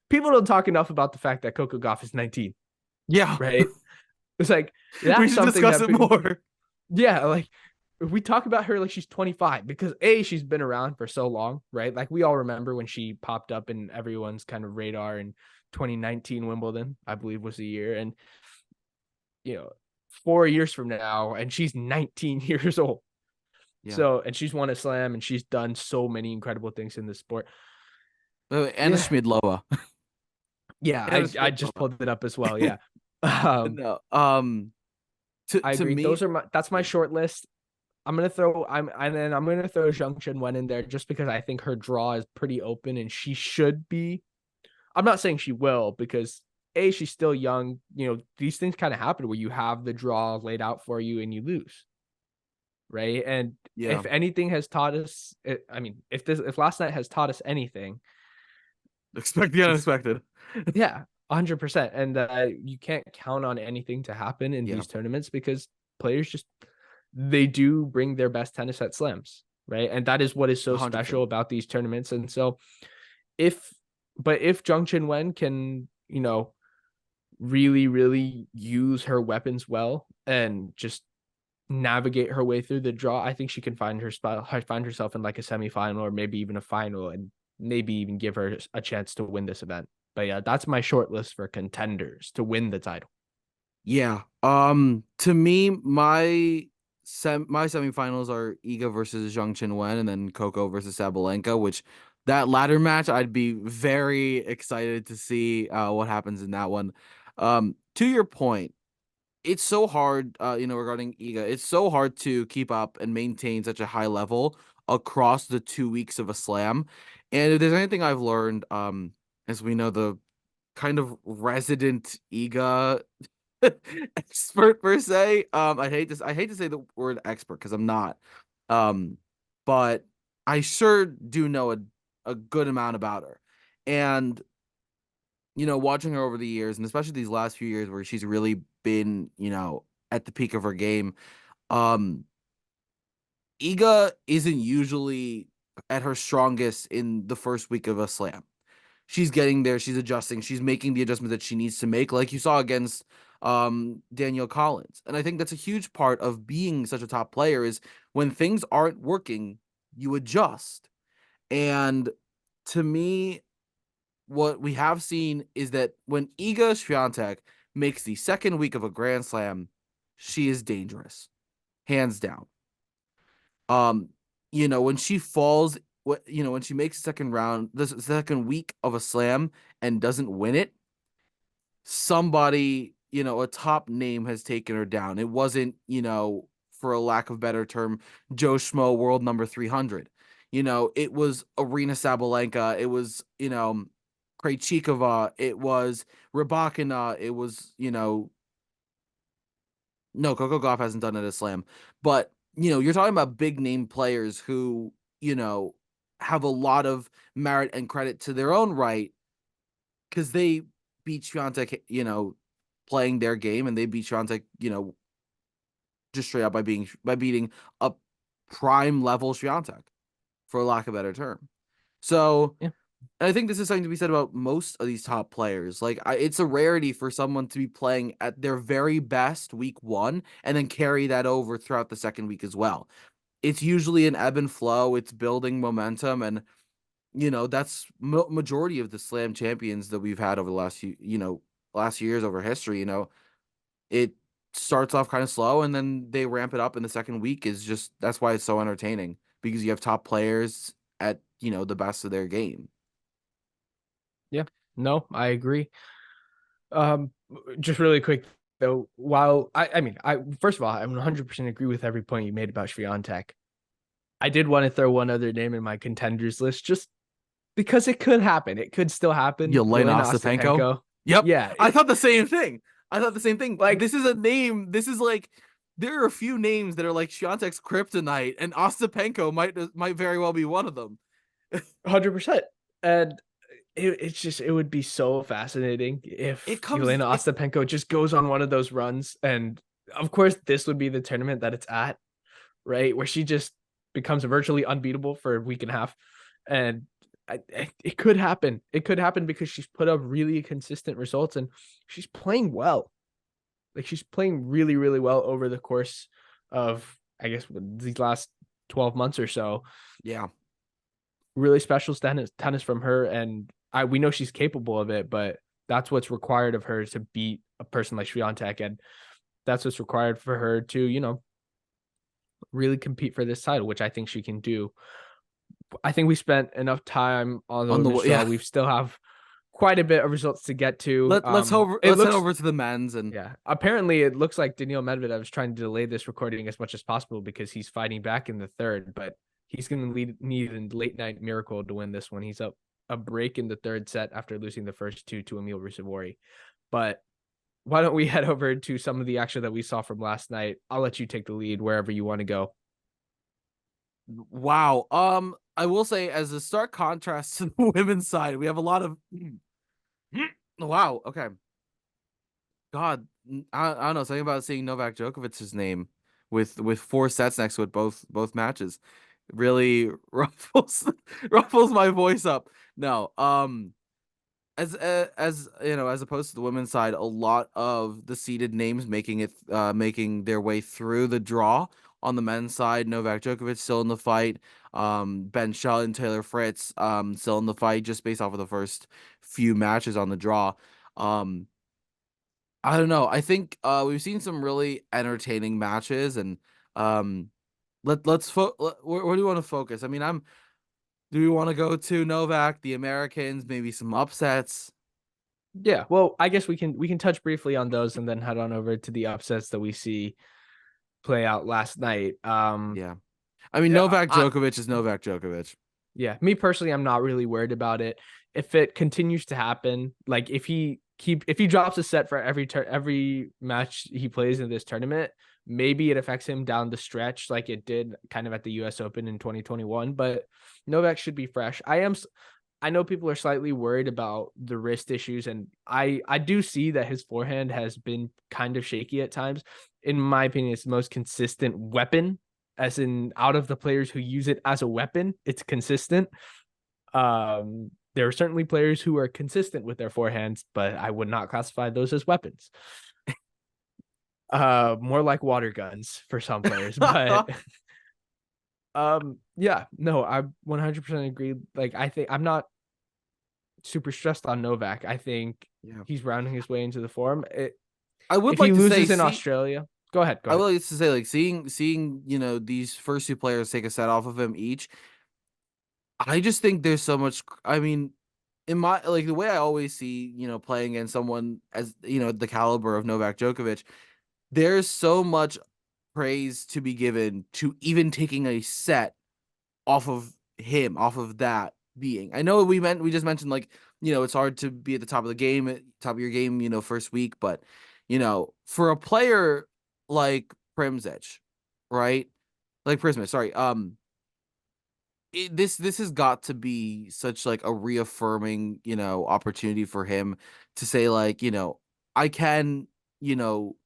people don't talk enough about the fact that Coco Gauff is 19, Yeah. right? It's like We that's should something discuss that it more. yeah, like we talk about her like she's 25 because she's been around for so long, right? Like we all remember when she popped up in everyone's kind of radar in 2019 Wimbledon, I believe was the year. And you know, 4 years from now, and she's 19 years old. Yeah. So, and she's won a slam and she's done so many incredible things in this sport. Anna Yeah. Schmidlova. Yeah. Anna I just Schmidlova. pulled it up as well. Yeah. Um, No. I To agree. me, That's my yeah. short list. And then I'm going to throw Zhang Chen in there just because I think her draw is pretty open and she should be. I'm not saying she will because she's still young. These things kind of happen where you have the draw laid out for you and you lose, right? And Yeah. if anything has taught us, I mean, if last night has taught us anything, Expect the it's unexpected. yeah, 100%. And you can't count on anything to happen in Yeah. these tournaments because players just they do bring their best tennis at slams, right? And that is what is so special 100%. about these tournaments. And so if if Zhang Chenwen can, really, really use her weapons well and just navigate her way through the draw, I think she can find find herself in like a semifinal or maybe even a final and maybe even give her a chance to win this event. But yeah, that's my short list for contenders to win the title. Yeah. To me, my semifinals are Iga versus Zhang Chenwen and then Coco versus Sabalenka, which that latter match I'd be very excited to see what happens in that one. To your point, it's so hard, regarding Iga, it's so hard to keep up and maintain such a high level across the 2 weeks of a slam. And if there's anything I've learned, as we know, the kind of resident Iga expert per se. I hate to say the word expert because I'm not. Um, but I sure do know a good amount about her. And watching her over the years, and especially these last few years where she's really been, at the peak of her game, um, Iga isn't usually at her strongest in the first week of a slam. She's getting there, she's adjusting, she's making the adjustment that she needs to make, like you saw against Danielle Collins. And I think that's a huge part of being such a top player is when things aren't working, you adjust. And to me, what we have seen is that when Iga Swiatek makes the second week of a Grand Slam, she is dangerous, hands down. Um, when she falls, when she makes the second round, the second week of a slam and doesn't win it, somebody, a top name has taken her down. It wasn't, for a lack of better term, Joe Schmo world number 300. It was Arena Sabalenka. It was, Krejcikova. It was Rybakina. It was, no, Coco Gauff hasn't done it at Slam, but you're talking about big name players who, you know, have a lot of merit and credit to their own right because they beat Swiatek, playing their game, and they beat Swiatek, just straight up by beating a prime level Swiatek, for lack of a better term. So Yeah. and I think this is something to be said about most of these top players. Like, it's a rarity for someone to be playing at their very best week one and then carry that over throughout the second week as well. It's usually an ebb and flow. It's building momentum, and that's majority of the Slam champions that we've had over the last years over history. It starts off kind of slow, and then they ramp it up in the second week. Is just that's why it's so entertaining because you have top players at the best of their game. Yeah. No, I agree. Um, just really quick though, while I mean, I first of all, I 100% agree with every point you made about Swiatek. I did want to throw one other name in my contenders list, just because it could happen. It could still happen. Yelena Yelena Ostapenko. Ostapenko. Yep. Yeah, I thought the same thing. I thought the same thing. like This is a name. This is like there are a few names that are like Swiatek's kryptonite, and Ostapenko might very well be one of them. 100%. And it's just it would be so fascinating It if comes Yelena it Ostapenko just goes on one of those runs, and of course this would be the tournament that it's at, right, where she just becomes virtually unbeatable for a week and a half, and it could happen. It could happen because she's put up really consistent results and she's playing well. Like she's playing really, really well over the course of I guess these last 12 months or so. yeah. Really special tennis from her, and we know she's capable of it, but that's what's required of her to beat a person like Swiatek, and that's what's required for her to really compete for this title, which I think she can do. I think we spent enough time on the On the women's draw. yeah. We still have quite a bit of results to get to. It Let's head looks over to the men's and Yeah. Apparently, it looks like Daniil Medvedev is trying to delay this recording as much as possible because he's fighting back in the third, but he's going to need a late night miracle to win this one. He's up a break in the third set after losing the first two to Emil Rusevori. But why don't we head over to some of the action that we saw from last night? I'll let you take the lead wherever you want to go. wow. I will say as a stark contrast to the women's side, we have a lot of wow. Okay. God, I don't know, something about seeing Novak Djokovic's name with four sets next to it, both matches, really ruffles my voice up. No, as as opposed to the women's side, a lot of the seeded names making their way through the draw. On the men's side, Novak Djokovic still in the fight. Ben Shelton, Taylor Fritz, still in the fight, just based off of the first few matches on the draw. Um, I don't know. I think we've seen some really entertaining matches, and um, where do you want to focus? I mean, do we want to go to Novak, the Americans, maybe some upsets? Yeah, well, I guess we can touch briefly on those and then head on over to the upsets that we see play out last night. Yeah. I mean, Yeah, Novak Djokovic is Novak Djokovic. Yeah, me personally, I'm not really worried about it. If it continues to happen, like if he drops a set for every match he plays in this tournament, maybe it affects him down the stretch, like it did kind of at the U.S. Open in 2021. But Novak should be fresh. I know people are slightly worried about the wrist issues, and I do see that his forehand has been kind of shaky at times. In my opinion, it's the most consistent weapon, as in out of the players who use it as a weapon, it's consistent. There are certainly players who are consistent with their forehands, but I would not classify those as weapons. More like water guns for some players, but yeah, no, I 100% agree. Like I think I'm not super stressed on Novak. I think Yeah. he's rounding his way into the form. I would If he like to say, loses in Australia, go ahead, go I ahead. would like to say, like seeing these first two players take a set off of him each. I just think there's so much. I mean, in my like the way I always see playing against someone as the caliber of Novak Djokovic, there's so much praise to be given to even taking a set off of him, off of that being. I know we just mentioned like, it's hard to be at the top of the game, at top of your game, first week, but for a player like Primzic, right? Like Prismic, sorry. This has got to be such like a reaffirming, opportunity for him to say like, I can, you know,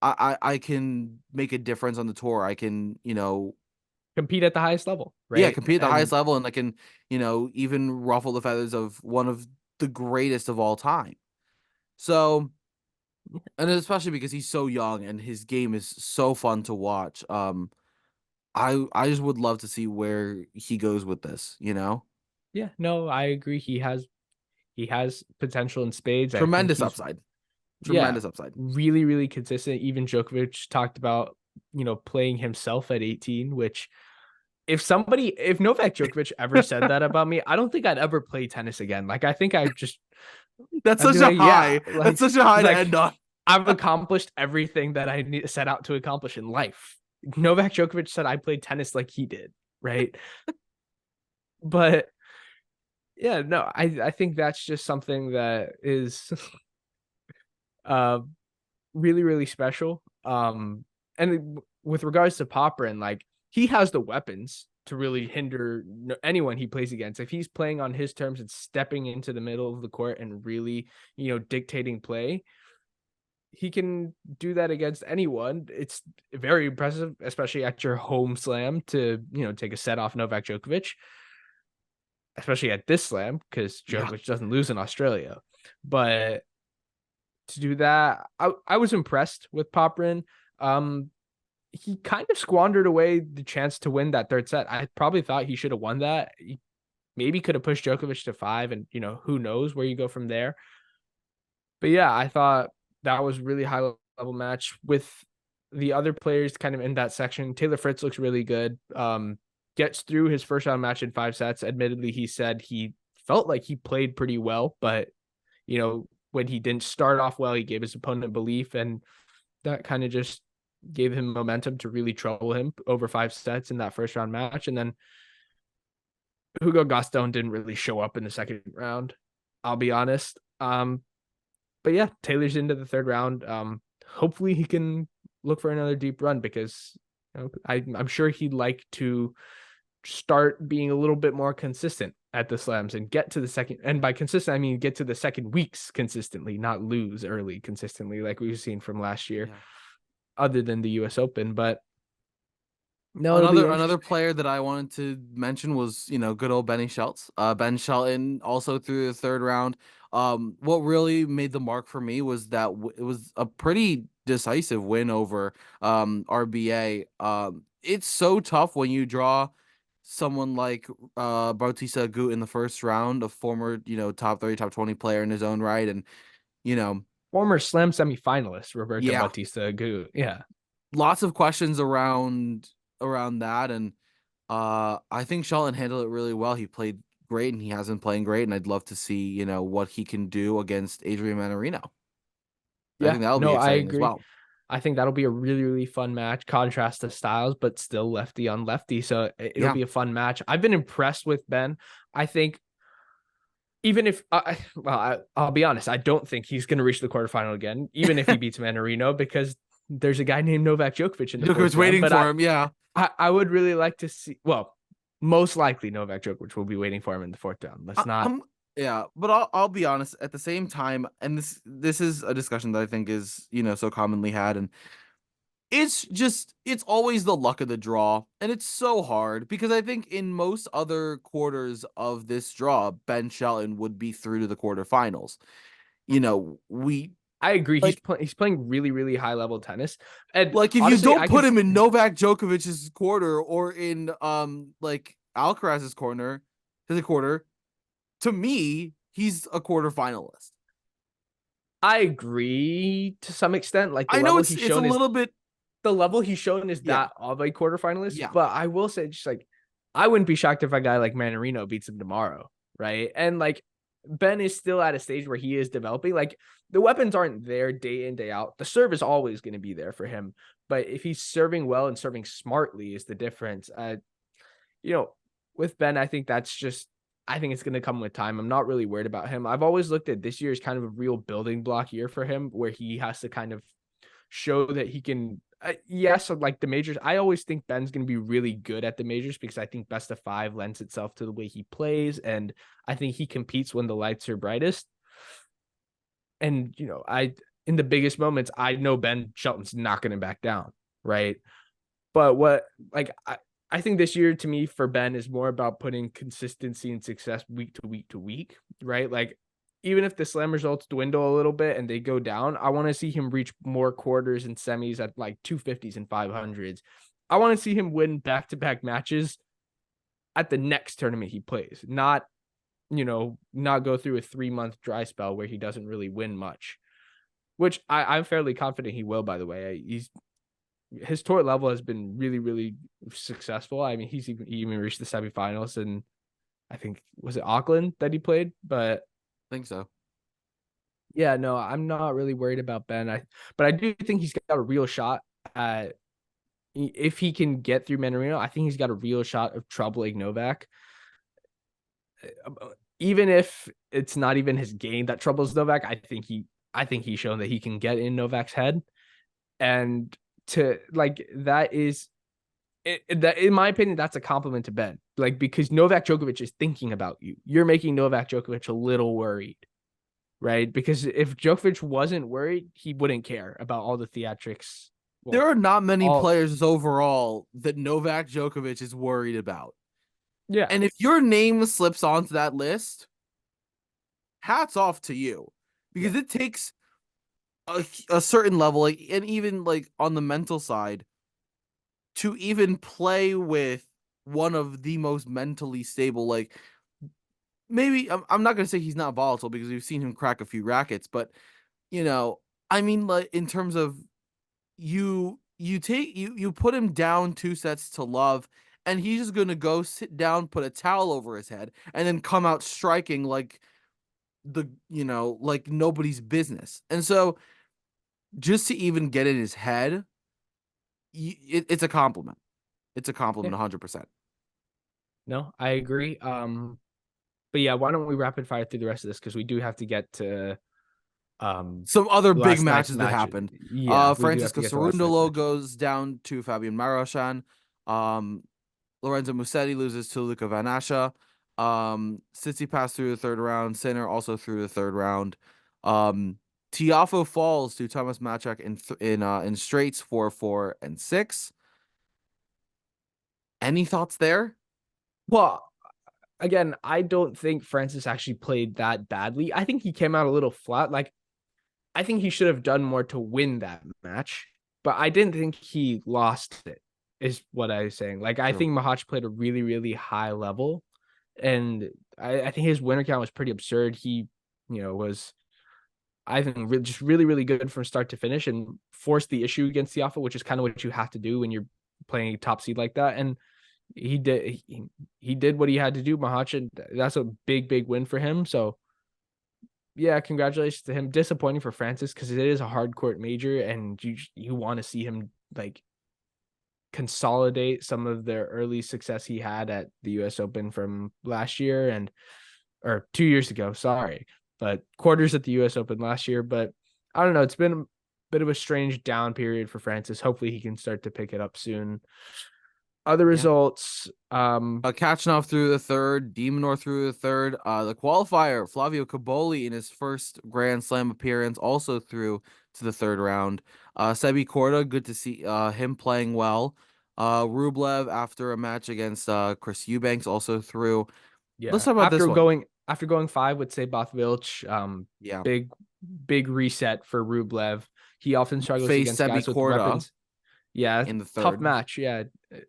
I can make a difference on the tour. I can, Compete at the highest level, yeah, right? compete at the highest And level, and I can, even ruffle the feathers of one of the greatest of all time. So, and especially because he's so young and his game is so fun to watch. I just would love to see where he goes with this, yeah, no, I agree. He has potential in spades. I think Tremendous he's upside. yeah, Tremendous upside. really, really consistent. Even Djokovic talked about, playing himself at 18, which if Novak Djokovic ever said that about me, I don't think I'd ever play tennis again. Like I think That's I'd be such a like, yeah, high. That's such a high to like end on. I've accomplished everything that set out to accomplish in life. Novak Djokovic said I played tennis like he did, right? But yeah, no, I think that's just something that is uh really, really special. And with regards to Popperin, like he has the weapons to really hinder anyone he plays against. If he's playing on his terms and stepping into the middle of the court and really, dictating play, he can do that against anyone. It's very impressive, especially at your home slam to, take a set off Novak Djokovic, especially at this slam because Yeah. Djokovic doesn't lose in Australia. But to do that, I was impressed with Popperin. Um, he kind of squandered away the chance to win that third set. I probably thought he should have won that. He maybe could have pushed Djokovic to 5, and who knows where you go from there. But yeah, I thought that was really high level match with the other players kind of in that section. Taylor Fritz looks really good. Gets through his first round match in 5 sets. Admittedly, he said he felt like he played pretty well, but when he didn't start off well, he gave his opponent belief, and that kind of just gave him momentum to really trouble him over 5 sets in that first round match. And then Hugo Gaston didn't really show up in the second round, I'll be honest. But yeah, Taylor's into the third round. Hopefully he can look for another deep run because I'm sure he'd like to start being a little bit more consistent at the slams and get to the second. And by consistent, I mean get to the second weeks consistently, not lose early consistently like we've seen from last year, Yeah. other than the U.S. Open. But no, it'll be Another interesting. player that I wanted to mention was, good old Benny Schultz. Ben Shelton also through the third round. What really made the mark for me was that it was a pretty decisive win over RBA. It's so tough when you draw someone like Bautista Agut in the first round, a former, top 30, top 20 player in his own right. And, you know, Former Slam semifinalist Roberto yeah, Bautista Agut. Yeah. lots of questions around that, and I think Shelton handled it really well. He played great, and he has been playing great, and I'd love to see what he can do against Adrian Manarino. I Yeah. think that'll be No, I exciting as agree. well. I think that'll be a really, really fun match. Contrast the styles, but still lefty on lefty. So it'll Yeah, be a fun match. I've been impressed with Ben. I think even if, I'll be honest, I don't think he's going to reach the quarterfinal again, even if he beats Manarino, because there's a guy named Novak Djokovic in the fourth Djokovic's round. waiting But for him. Yeah, I would really like to see, well, most likely Novak Djokovic will be waiting for him in the fourth round. Let's not. I'm. Yeah, but I'll be honest. At the same time, and this is a discussion that I think is so commonly had, and it's always the luck of the draw, and it's so hard because I think in most other quarters of this draw, Ben Shelton would be through to the quarterfinals. We I agree. like He's playing really, really high level tennis. And like if you honestly, don't I can put him in Novak Djokovic's quarter or in like Alcaraz's corner, his quarter, to me, he's a quarterfinalist. I agree to some extent. Like I know it's a little bit. the level he's shown is Yeah, that of a quarterfinalist. yeah. But I will say, just like I wouldn't be shocked if a guy like Manarino beats him tomorrow, right? And like Ben is still at a stage where he is developing. Like the weapons aren't there day in day out. The serve is always going to be there for him. But if he's serving well and serving smartly, is the difference. You know, with Ben, I think that's just. I think it's going to come with time. I'm not really worried about him. I've always looked at this year as kind of a real building block year for him, where he has to kind of show that he can. Yes, like the majors. I always think Ben's going to be really good at the majors because I think best of 5 lends itself to the way he plays, and I think he competes when the lights are brightest. And in the biggest moments, I know Ben Shelton's not going to back down, right? But what like I think this year to me for Ben is more about putting consistency and success week to week to week, right? Like even if the slam results dwindle a little bit and they go down, I want to see him reach more quarters and semis at like 250s and 500s. I want to see him win back-to-back matches at the next tournament he plays, not, not go through a 3-month dry spell where he doesn't really win much, which I'm fairly confident he will, by the way. His tour level has been really, really successful. I mean, he even reached the semifinals, and I think was it Auckland that he played. But I think so. yeah, no, I'm not really worried about Ben. But I do think he's got a real shot at, if he can get through Manarino. I think he's got a real shot of troubling Novak. Even if it's not even his game that troubles Novak, I think he's shown that he can get in Novak's head, and to like that is that in my opinion, that's a compliment to Ben. Like, because Novak Djokovic is thinking about you. You're making Novak Djokovic a little worried, right? Because if Djokovic wasn't worried, he wouldn't care about all the theatrics. There Well, are not many all players overall that Novak Djokovic is worried about. yeah, And if your name slips onto that list, hats off to you. yeah, Because it takes a certain level, like, and even like on the mental side, to even play with one of the most mentally stable, like, maybe I'm not gonna say he's not volatile because we've seen him crack a few rackets, but you know, I mean, like, in terms of you put him down 2 sets to love, and he's just gonna go sit down, put a towel over his head, and then come out striking like like nobody's business. And so just to even get in his head, it's a compliment. It's a compliment, yeah. 100%. No, I agree. But yeah, why don't we rapid fire through the rest of this, because we do have to get to Some other big last night's matches that match. happened. Yeah, we do have Francisco to get to last night's Cerundolo matches. goes down to Fabian Marochan. Um, Lorenzo Musetti loses to Luca Van Asche. Tsitsipas through the third round. Sinner also through the third round. Um, Tiafo falls to Thomas Machak in straights 4-4 and 6. Any thoughts there? Well, again, I don't think Francis actually played that badly. I think he came out a little flat. Like, I think he should have done more to win that match, but I didn't think he lost it, is what I was saying. Like, I True. think Mahach played a really, really high level, and I think his winner count was pretty absurd. He, was, I think, just really, really good from start to finish and forced the issue against Tiafoe, which is kind of what you have to do when you're playing a top seed like that. And he did what he had to do, Mahach, and that's a big, big win for him. So yeah, congratulations to him. Disappointing for Francis because it is a hard court major, and you want to see him like consolidate some of the early success he had at the U.S. Open from last year or 2 years ago. Sorry, but quarters at the U.S. Open last year. But I don't know. It's been a bit of a strange down period for Francis. Hopefully, he can start to pick it up soon. Other Yeah. results, Kachanov through the third, Demonor through the third. The qualifier, Flavio Caboli in his first Grand Slam appearance, also through to the third round. Sebi Korda, good to see him playing well. Rublev after a match against Chris Eubanks, also through. Let's yeah. talk about this After one. going 5 with Sabah Vilch, Yeah, big big reset for Rublev. He often struggles face against Sebi guys with Korda weapons. Yeah, in the tough third. match. Yeah,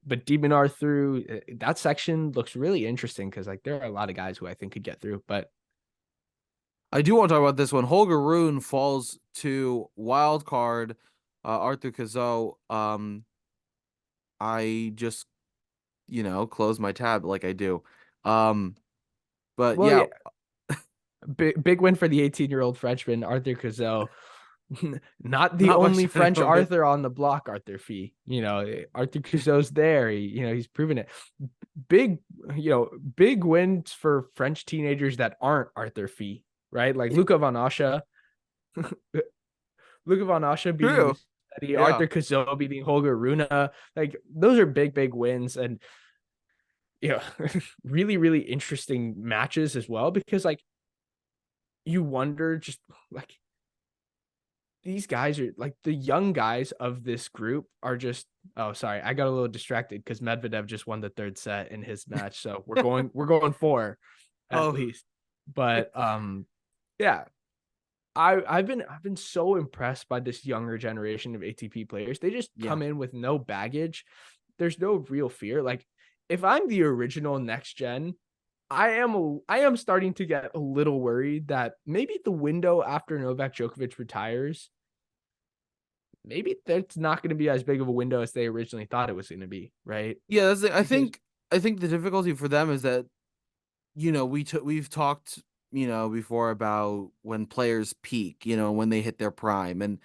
but Demonar through that section looks really interesting because like there are a lot of guys who I think could get through. But I do want to talk about this one. Holger Rune falls to wild card Arthur Cazot. I just close my tab like I do. Um, but well, yeah, yeah, big win for the 18-year-old Frenchman Arthur Cazot. Not the not much only to French anyone with. Arthur on the block, Arthur Fee. Arthur Cazot's there. He's proven it. Big, big wins for French teenagers that aren't Arthur Fee, right? Like Luca Van Asche, beating True. Musetti, Yeah. Arthur Cazot beating Holger Rune. Like those are big, big wins, and really, really interesting matches as well. Because like you wonder, just like these guys are like the young guys of this group are just. Oh, sorry, I got a little distracted because Medvedev just won the third set in his match, so we're going four at Oh, least. But yeah, I've been so impressed by this younger generation of ATP players. They just yeah. come in with no baggage. There's no real fear. Like if I'm the original next gen, I am starting to get a little worried that maybe the window after Novak Djokovic retires, maybe that's not going to be as big of a window as they originally thought it was going to be, right? Yeah, that's the, Because I think the difficulty for them is that we've talked before about when players peak, when they hit their prime, and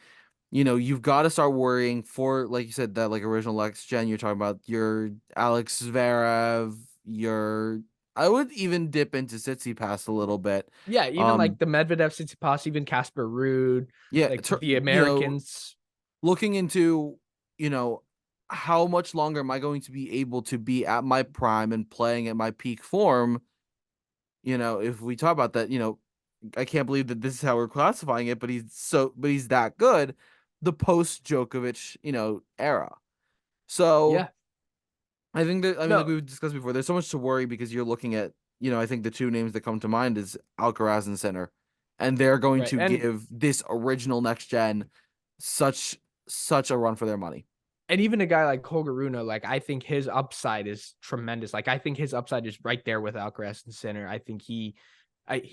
you've got to start worrying for, like you said, that like original Lex Gen. You're talking about your Alex Zverev, your I would even dip into Tsitsipas a little bit. yeah, even like Um, the Medvedev, Tsitsipas, even Casper Ruud, yeah, like the Americans. looking into you know how much longer am I going to be able to be at my prime and playing at my peak form. If we talk about that, I can't believe that this is how we're classifying it, but he's that good, the post Djokovic, era. So Yeah, I think that, I mean, like no, we've discussed before, there's so much to worry because you're looking at, I think the two names that come to mind is Alcaraz and Sinner, and they're going right, to and give this original next gen such such a run for their money. even a guy like Holger Rune, like I think his upside is tremendous. Like I think his upside is right there with Alcaraz and Sinner. I think he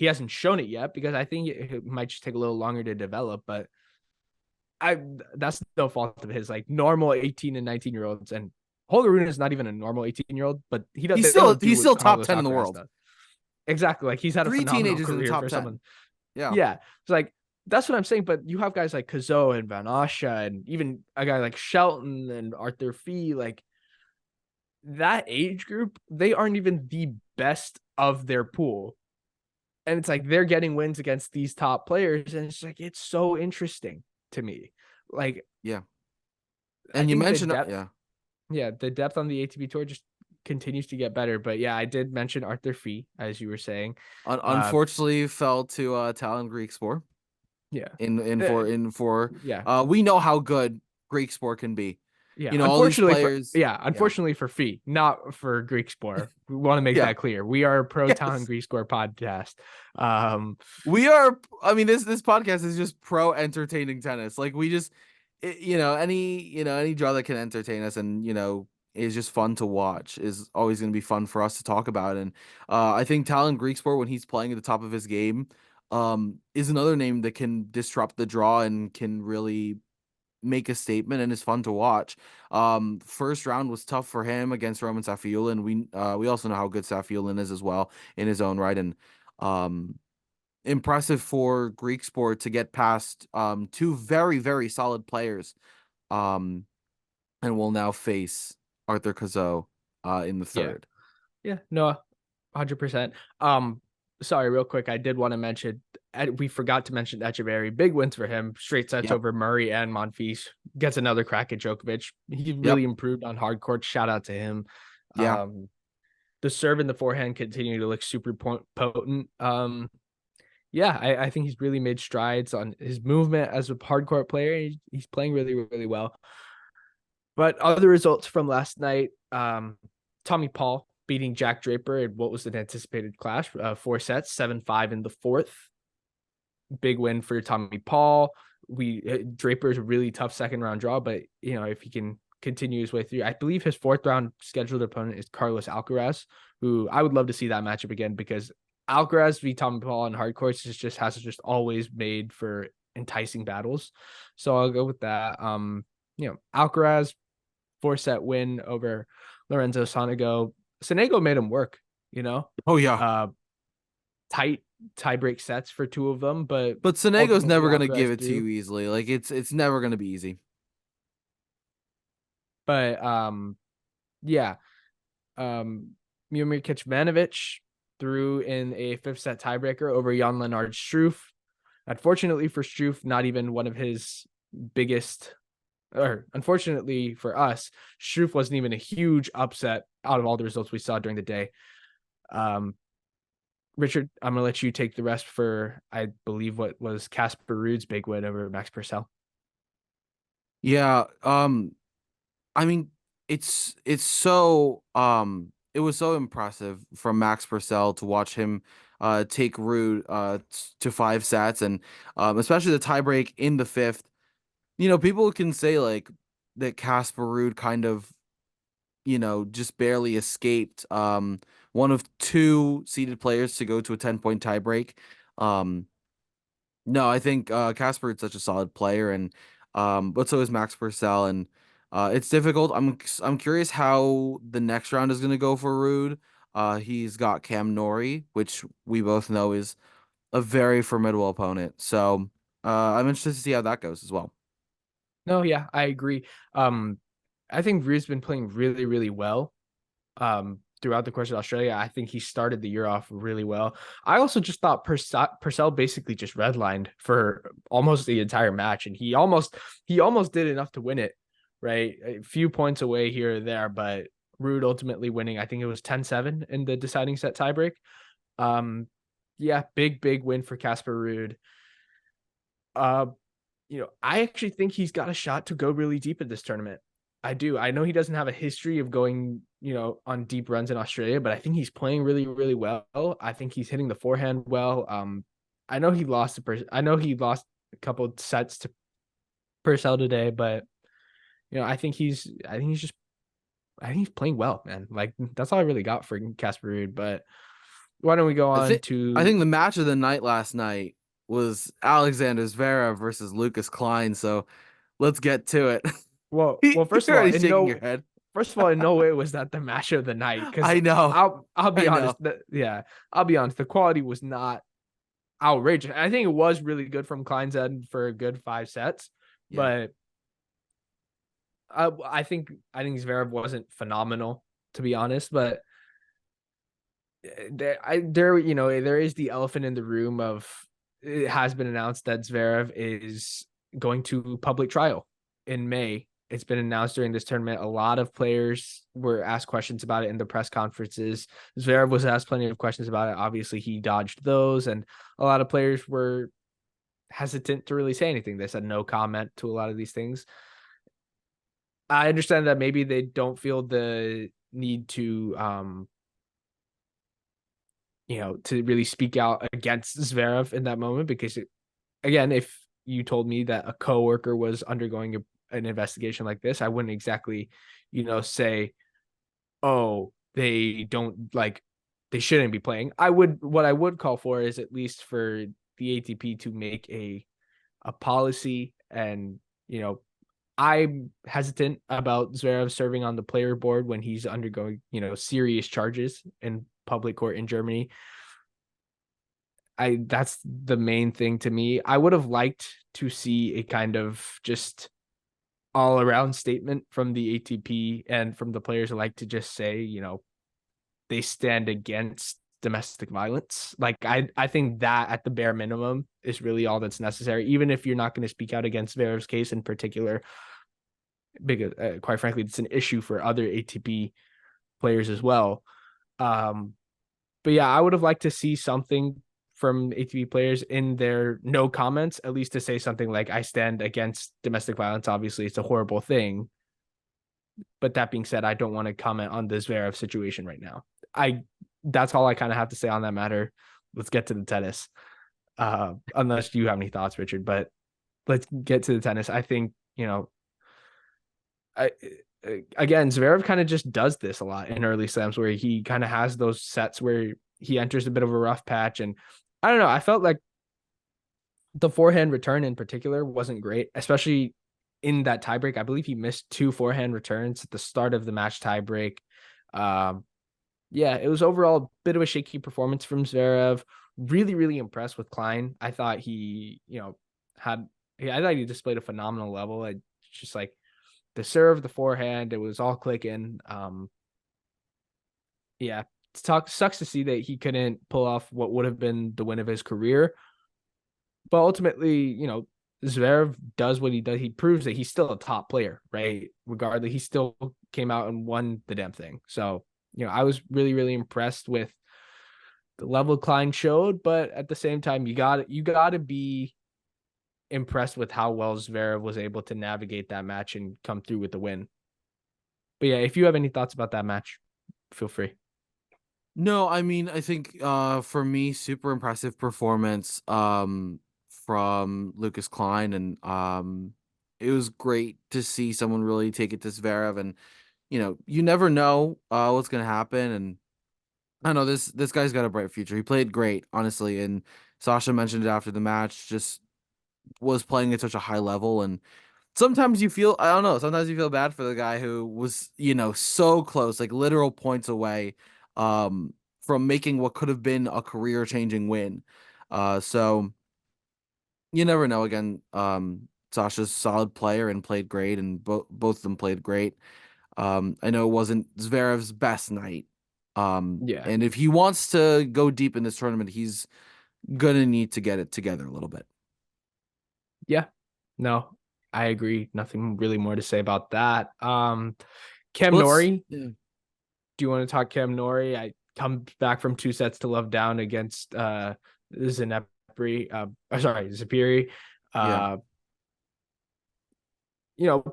hasn't shown it yet because I think it might just take a little longer to develop. But I that's no fault of his. Like normal 18 and 19-year olds, and Holger Rune is not even a normal 18-year-old, but they don't do He's what still top Carlos 10 in the Alcaraz world. does. Exactly. Like he's had a Three phenomenal teenagers in the career top for someone. 10. Yeah. Yeah. It's like that's what I'm saying. But you have guys like Kazo and Van Asha and even a guy like Shelton and Arthur Fee, like that age group, they aren't even the best of their pool. And it's like they're getting wins against these top players. And it's like it's so interesting to me. Like Yeah. I And you think the mentioned, depth, yeah. yeah, the depth on the ATP tour just continues to get better. But yeah, I did mention Arthur Fee, as you were saying. Uh Unfortunately fell to Talon Greek Sport yeah. in Uh, for in for yeah. we know how good Greek sport can be. Yeah, All these unfortunately for players. yeah, Yeah. unfortunately for Fee, not for Greek Spore. We want to make Yeah. that clear. We are a pro Talon Yes. Greek Score podcast. Um, We are, I mean, this podcast is just pro entertaining tennis. Like we just any draw that can entertain us and is just fun to watch is always going to be fun for us to talk about. And I think Talon Greek Sport, when he's playing at the top of his game, is another name that can disrupt the draw and can really make a statement and is fun to watch. First round was tough for him against Roman Safiullin. We also know how good Safiullin is as well in his own right, and um impressive for Greek sport to get past two very very solid players, um and will now face Arthur Cazot in the yeah, third. yeah, no, 100%. Sorry, real quick, I did want to mention we forgot to mention Echeverry. Big wins for him. Straight sets Yep. over Murray and Monfils. Gets another crack at Djokovic. He Yep. really improved on hard court. Shout out to him. Yeah. The serve and the forehand continue to look super potent. Yeah, I think he's really made strides on his movement as a hardcore player. He's playing really, really well. But other results from last night, Tommy Paul beating Jack Draper in what was an anticipated clash, 4 sets, 7-5 in the fourth. Big win for Tommy Paul. Draper's a really tough second round draw, but if he can continue his way through, I believe his fourth round scheduled opponent is Carlos Alcaraz, who I would love to see that matchup again because Alcaraz v Tommy Paul on hard courts has just always made for enticing battles. So I'll go with that. Alcaraz 4 set win over Lorenzo Sonego. Sonego made him work, Oh yeah. uh, tight tiebreak sets for two of them, but But Sonego's ultimately never gonna give Alcaraz it to threw. you easily. Like it's never gonna be easy. But yeah, um, Miomir Kecmanovic threw in a 5th set tiebreaker over Jan Lennard Struff. Unfortunately for Struff, not even one of his biggest, or unfortunately for us, Struff wasn't even a huge upset out of all the results we saw during the day. Richard, I'm gonna let you take the rest for I believe what was Casper Ruud's big win over Max Purcell. Yeah. I mean, it's so it was so impressive from Max Purcell to watch him take Ruud to 5 sets, and especially the tiebreak in the fifth. People can say like that Casper Ruud kind of, just barely escaped one of two seeded players to go to a 10-point tiebreak. Um no, I think Casper is such a solid player, and but so is Max Purcell, and it's difficult. I'm curious how the next round is going to go for Rude. He's got Cam Nori, which we both know is a very formidable opponent. So I'm interested to see how that goes as well. No, yeah, I agree. Um, I think Ruud's been playing really, really well. Throughout the course of Australia. I think he started the year off really well. I also just thought Purcell basically just redlined for almost the entire match, and he almost did enough to win it, right? A few points away here or there, but Ruud ultimately winning. I think it was 10-7 in the deciding set tiebreak. Um, yeah, big win for Casper Ruud. Uh, I actually think he's got a shot to go really deep in this tournament. I do. I know he doesn't have a history of going, on deep runs in Australia, but I think he's playing really, really well. I think he's hitting the forehand well. I know he lost a couple of sets to Purcell today, but I think he's playing well, man. Like that's all I really got for Casper Ruud. But why don't we go I on think I to think the match of the night last night was Alexander Zverev versus Lucas Klein. So let's get to it. well, You're already shaking your head. first of all, in no way was that the match of the night because I know. I'll be I honest, know. yeah, I'll be honest, the quality was not outrageous. I think it was really good from Klein's end for a good 5 sets, Yeah. but I think Zverev wasn't phenomenal to be honest, but there is the elephant in the room of it has been announced that Zverev is going to public trial in May. It's been announced during this tournament. A lot of players were asked questions about it in the press conferences. Zverev was asked plenty of questions about it. Obviously, he dodged those, and a lot of players were hesitant to really say anything. They said no comment to a lot of these things. I understand that maybe they don't feel the need to really speak out against Zverev in that moment because again, if you told me that a coworker was undergoing an investigation like this, I wouldn't exactly, say, "Oh, they don't like they shouldn't be playing." What I would call for is at least for the ATP to make a policy and, I'm hesitant about Zverev serving on the player board when he's undergoing, serious charges in public court in Germany. I That's the main thing to me. I would have liked to see a kind of just all around statement from the ATP and from the players who like to just say, they stand against domestic violence. Like I think that at the bare minimum is really all that's necessary, even if you're not going to speak out against Zverev's case in particular, because quite frankly, it's an issue for other ATP players as well. Um, but yeah, I would have liked to see something from ATP players in their no comments, at least to say something like, I stand against domestic violence. Obviously, it's a horrible thing. But that being said, I don't want to comment on the Zverev situation right now. I That's all I kind of have to say on that matter. Let's get to the tennis. Unless you have any thoughts, Richard, but let's get to the tennis. I think, I again, Zverev kind of just does this a lot in early slams where he kind of has those sets where he enters a bit of a rough patch. And I don't know, I felt like the forehand return in particular wasn't great, especially in that tiebreak. I believe he missed two forehand returns at the start of the match tiebreak. Um, yeah, it was overall a bit of a shaky performance from Zverev. Really, really impressed with Klein. I thought had I thought he displayed a phenomenal level. I just like the serve, the forehand, it was all clicking. Yeah, sucks to see that he couldn't pull off what would have been the win of his career. But ultimately, Zverev does what he does. He proves that he's still a top player, right? Regardless, he still came out and won the damn thing. So, I was really, really impressed with the level Klein showed, but at the same time, you got to be impressed with how well Zverev was able to navigate that match and come through with the win. But yeah, if you have any thoughts about that match, feel free. No, I mean, I think for me, super impressive performance from Lucas Klein, and it was great to see someone really take it to Zverev. And you never know what's gonna happen. And I don't know, this guy's got a bright future. He played great, honestly, and Sasha mentioned it after the match, just was playing at such a high level. And sometimes you feel, I don't know, sometimes you feel bad for the guy who was, so close, like literal points away from making what could have been a career-changing win. So you never know. Again, Sasha's a solid player and played great, and both of them played great. I know it wasn't Zverev's best night. Yeah. And if he wants to go deep in this tournament, he's gonna need to get it together a little bit. Yeah. No, I agree. Nothing really more to say about that. Cam Let's Nori, yeah. do you want to talk Cam Nori? I come back from 2 sets to love down against Zinepri, sorry, Zapiri. Yeah. Uh, you know,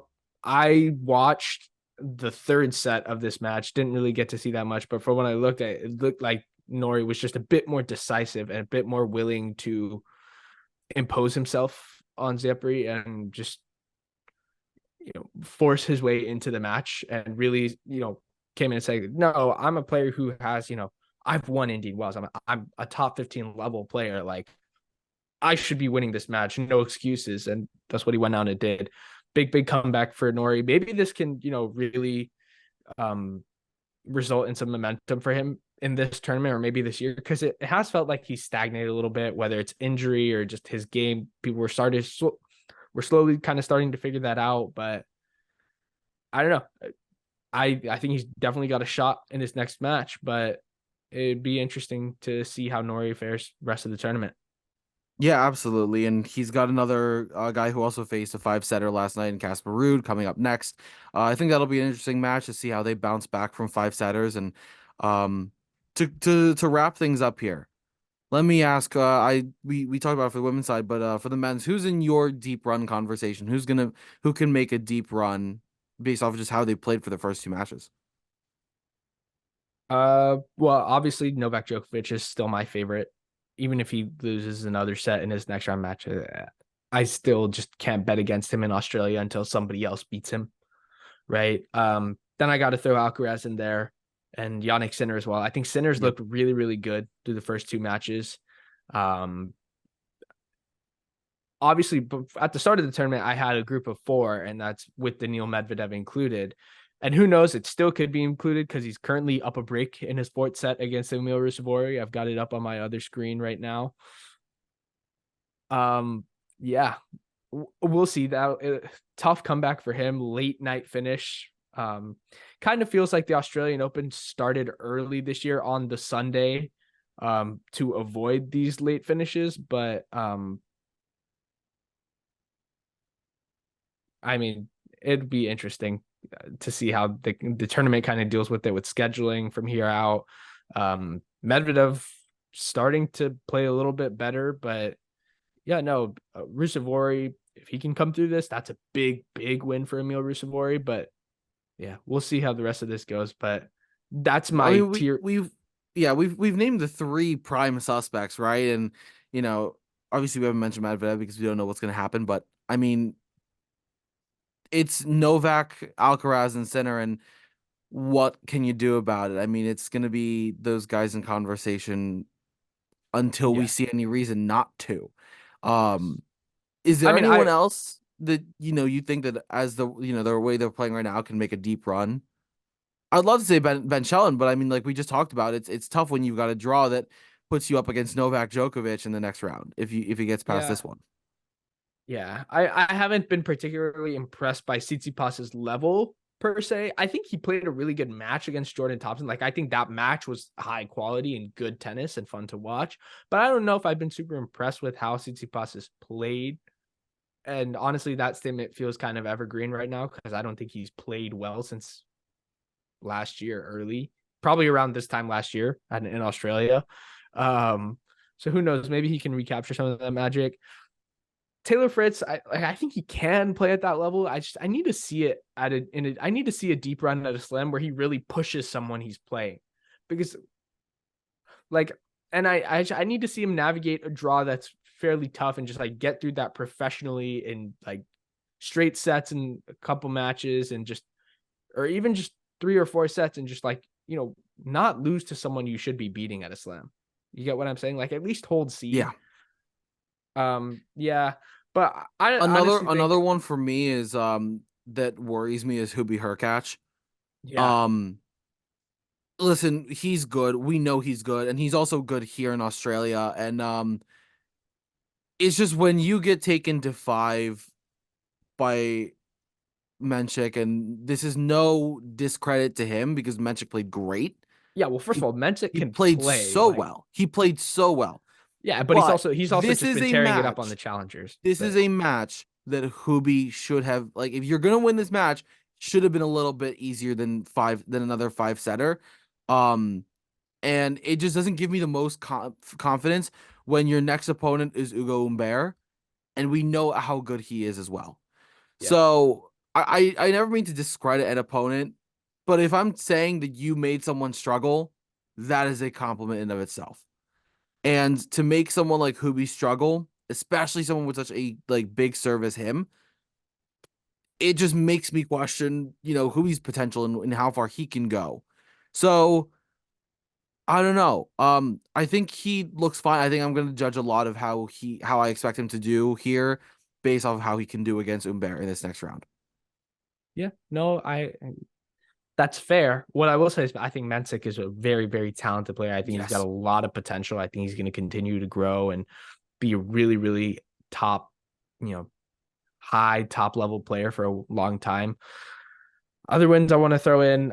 I watched the third set of this match, didn't really get to see that much, but from when I looked at it, it looked like Nori was just a bit more decisive and a bit more willing to impose himself on Zapri and just force his way into the match and really came in and said, no, I'm a player who has I've won Indian Wells. I'm a top 15 level player. Like I should be winning this match, no excuses. And that's what he went out and did. Big comeback for Nori. Maybe this can really um result in some momentum for him in this tournament or maybe this year, because it has felt like he's stagnated a little bit, whether it's injury or just his game. People we're slowly kind of starting to figure that out, but I don't know. I think he's definitely got a shot in his next match, but it'd be interesting to see how Nori fares rest of the tournament. Yeah, absolutely. And he's got another guy who also faced a five-setter last night in Casper Ruud coming up next. I think that'll be an interesting match to see how they bounce back from five-setters. And um, to wrap things up here, let me ask. We talked about it for the women's side, but for the men's, who's in your deep run conversation? Who can make a deep run based off of just how they played for the first two matches? Well, obviously Novak Djokovic is still my favorite, even if he loses another set in his next round match. I still just can't bet against him in Australia until somebody else beats him, right? Then I got to throw Alcaraz in there and Yannick Sinner as well. I think Sinner's Yep. looked really, really good through the first two matches. Um, Obviously at the start of the tournament, I had a group of four, and that's with Daniil Medvedev included. And who knows, it still could be included because he's currently up a break in his fourth set against Emil Ruusuvuori. I've got it up on my other screen right now. Yeah, we'll see that. Tough comeback for him, late night finish. Kind of feels like the Australian Open started early this year on the Sunday to avoid these late finishes, but I mean, it'd be interesting to see how the tournament kind of deals with it with scheduling from here out. Medvedev starting to play a little bit better, but yeah, no, Ruusuvuori, if he can come through this, that's a big win for Emil Ruusuvuori. But yeah, we'll see how the rest of this goes. But that's I my mean, tier. we've named the three prime suspects, right? And you know, obviously we haven't mentioned Medvedev because we don't know what's going to happen. But I mean, it's Novak, Alcaraz, and Sinner, and what can you do about it? I mean, it's going to be those guys in conversation until we Yeah. see any reason not to. Um, is I there mean, anyone else that you think that as the way they're playing right now can make a deep run? I'd love to say Ben Shelton, but I mean, like we just talked about, it's tough when you've got a draw that puts you up against Novak Djokovic in the next round if he gets past yeah, this one. yeah. I haven't been particularly impressed by Tsitsipas's level per se. I think he played a really good match against Jordan Thompson. Like I think that match was high quality and good tennis and fun to watch. But I don't know if I've been super impressed with how Tsitsipas has played. And honestly, that statement feels kind of evergreen right now because I don't think he's played well since last year, early, probably around this time last year in Australia. Um, so who knows? Maybe he can recapture some of that magic. Taylor Fritz, I think he can play at that level. I need to see it I need to see a deep run at a slam where he really pushes someone he's playing, because like, and I need to see him navigate a draw that's fairly tough and just like get through that professionally in like straight sets and a couple matches and just, or even just 3 or 4 sets and just like, not lose to someone you should be beating at a slam. You get what I'm saying? Like at least hold Yeah. seed. Yeah, but I Another honestly think, another one for me is that worries me is Hubie Hurkacz. yeah, Um Listen, he's good. We know he's good, and he's also good here in Australia. And it's just when you get taken to 5 by Menchik, and this is no discredit to him because Menchik played great. yeah. Well, first of He all, Mensah he can played play. so Like, well. He played so well. yeah, but But he's also this just is been a tearing it up on the match. challengers. This is But a match that Hubie should have, like, if you're gonna win this match, should have been a little bit easier than another 5 setter. Um and it just doesn't give me the most confidence when your next opponent is Ugo Humbert, and we know how good he is as well. yeah, So I never mean to discredit an opponent, but if I'm saying that you made someone struggle, that is a compliment in of itself. And to make someone like Hubie struggle, especially someone with such a like big serve as him, it just makes me question, Hubie's potential and how far he can go. So I don't know. I think he looks fine. I think I'm going to judge a lot of how I expect him to do here based off of how he can do against Umber in this next round. yeah. No, that's fair. What I will say is I think Mensik is a very, very talented player. I think he's got a Yes. lot of potential. I think he's going to continue to grow and be a really, really top, you know, high top level player for a long time. Other wins I want to throw in.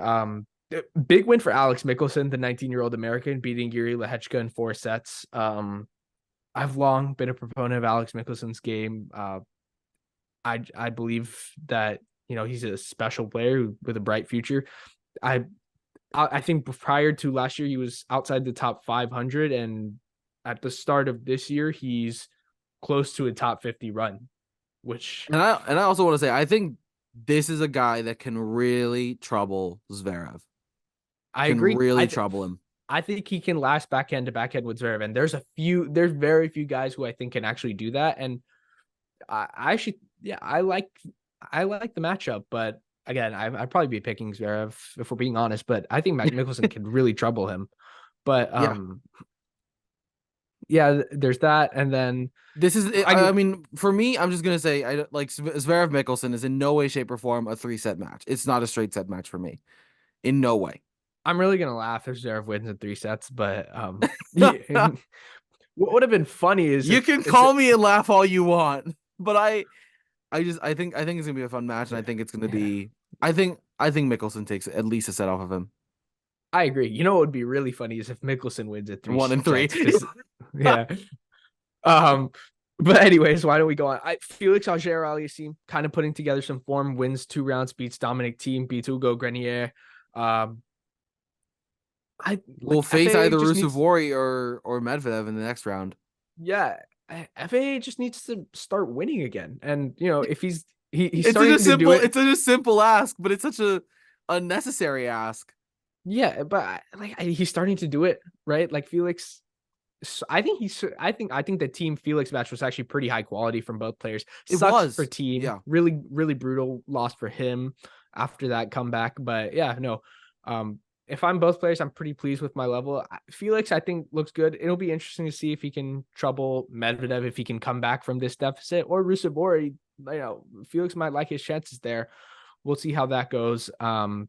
Big win for Alex Mickelson, the 19-year-old American, beating Yuri Lehechka in 4 sets. I've long been a proponent of Alex Mickelson's game. I believe that he's a special player with a bright future. I I think prior to last year he was outside the top 500, and at the start of this year he's close to a top 50 run, which And I also want to say I think this is a guy that can really trouble Zverev. I Can agree. really trouble him. I think he can last backhand to backhand with Zverev, and there's very few guys who I think can actually do that. And I should, yeah, I like the matchup, but again, I'd probably be picking Zverev if we're being honest. But I think Matt Mickelson can really trouble him. But Yeah. yeah, there's that, and then This is I I mean, for me, I'm just going to say I like Zverev Mickelson is in no way shape or form a 3-set match. It's not a straight set match for me. In no way. I'm really gonna laugh if Zverev wins in 3 sets. But yeah, what would have been funny is You if can it's call me and laugh all you want, but I think it's gonna be a fun match, and I yeah, think it's gonna yeah. be. I think Mickelson takes at least a set off of him. I agree. You know what would be really funny is if Mickelson wins at three 1 and 3. sets because yeah. Um, but anyways, why don't we go on? Felix Auger-Aliassime kind of putting together some form, wins 2 rounds, beats Dominic Thiem, beats Hugo Grenier. Um, I We'll like face FAA either just needs, Rusevori or Medvedev in the next round. yeah, FAA just needs to start winning again. And if he's It's such a starting to do simple. it, It's such a simple ask, but it's such a unnecessary ask. yeah, but he's starting to do it right. Like Felix, I think the Team Felix match was actually pretty high quality from both players. It Sucks for was, Team, yeah, really really brutal loss for him after that comeback. But yeah, no. If I'm both players, I'm pretty pleased with my level. Felix, I think looks good. It'll be interesting to see if he can trouble Medvedev, if he can come back from this deficit, or Rusevori. Felix might like his chances there. We'll see how that goes. One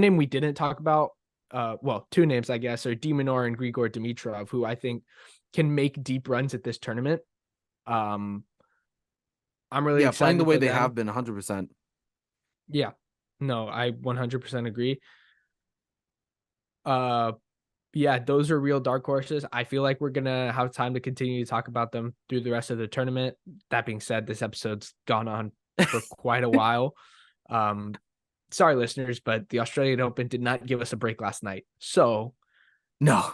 name we didn't talk about, well, 2 names, I guess, are Demonor and Grigor Dimitrov, who I think can make deep runs at this tournament. Um, I'm really yeah. Playing the excited way for they them. have been, 100%. Yeah, no, I 100% agree. Uh, yeah, those are real dark horses. I feel like we're gonna have time to continue to talk about them through the rest of the tournament. That being said, this episode's gone on for quite a while. Um, Sorry, listeners, but the Australian Open did not give us a break last night. So, No,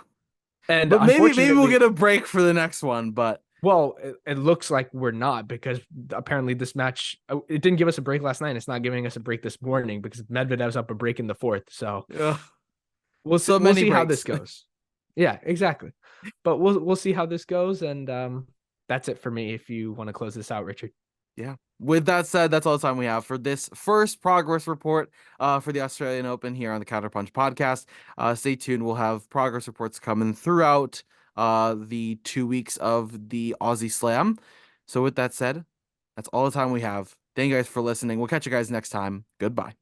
and but maybe we'll unfortunately, get a break for the next one. But Well, it looks like we're not because apparently this match it didn't give us a break last night. It's not giving us a break this morning because Medvedev's up a break in the fourth. So Ugh, we'll see, so we'll many see how this breaks. goes. Yeah, exactly. But we'll see how this goes, and that's it for me. If you want to close this out, Richard. Yeah. With that said, that's all the time we have for this first progress report for the Australian Open here on the CounterPunch podcast. Stay tuned. We'll have progress reports coming throughout the 2 weeks of the Aussie Slam. So with that said, that's all the time we have. Thank you guys for listening. We'll catch you guys next time. Goodbye.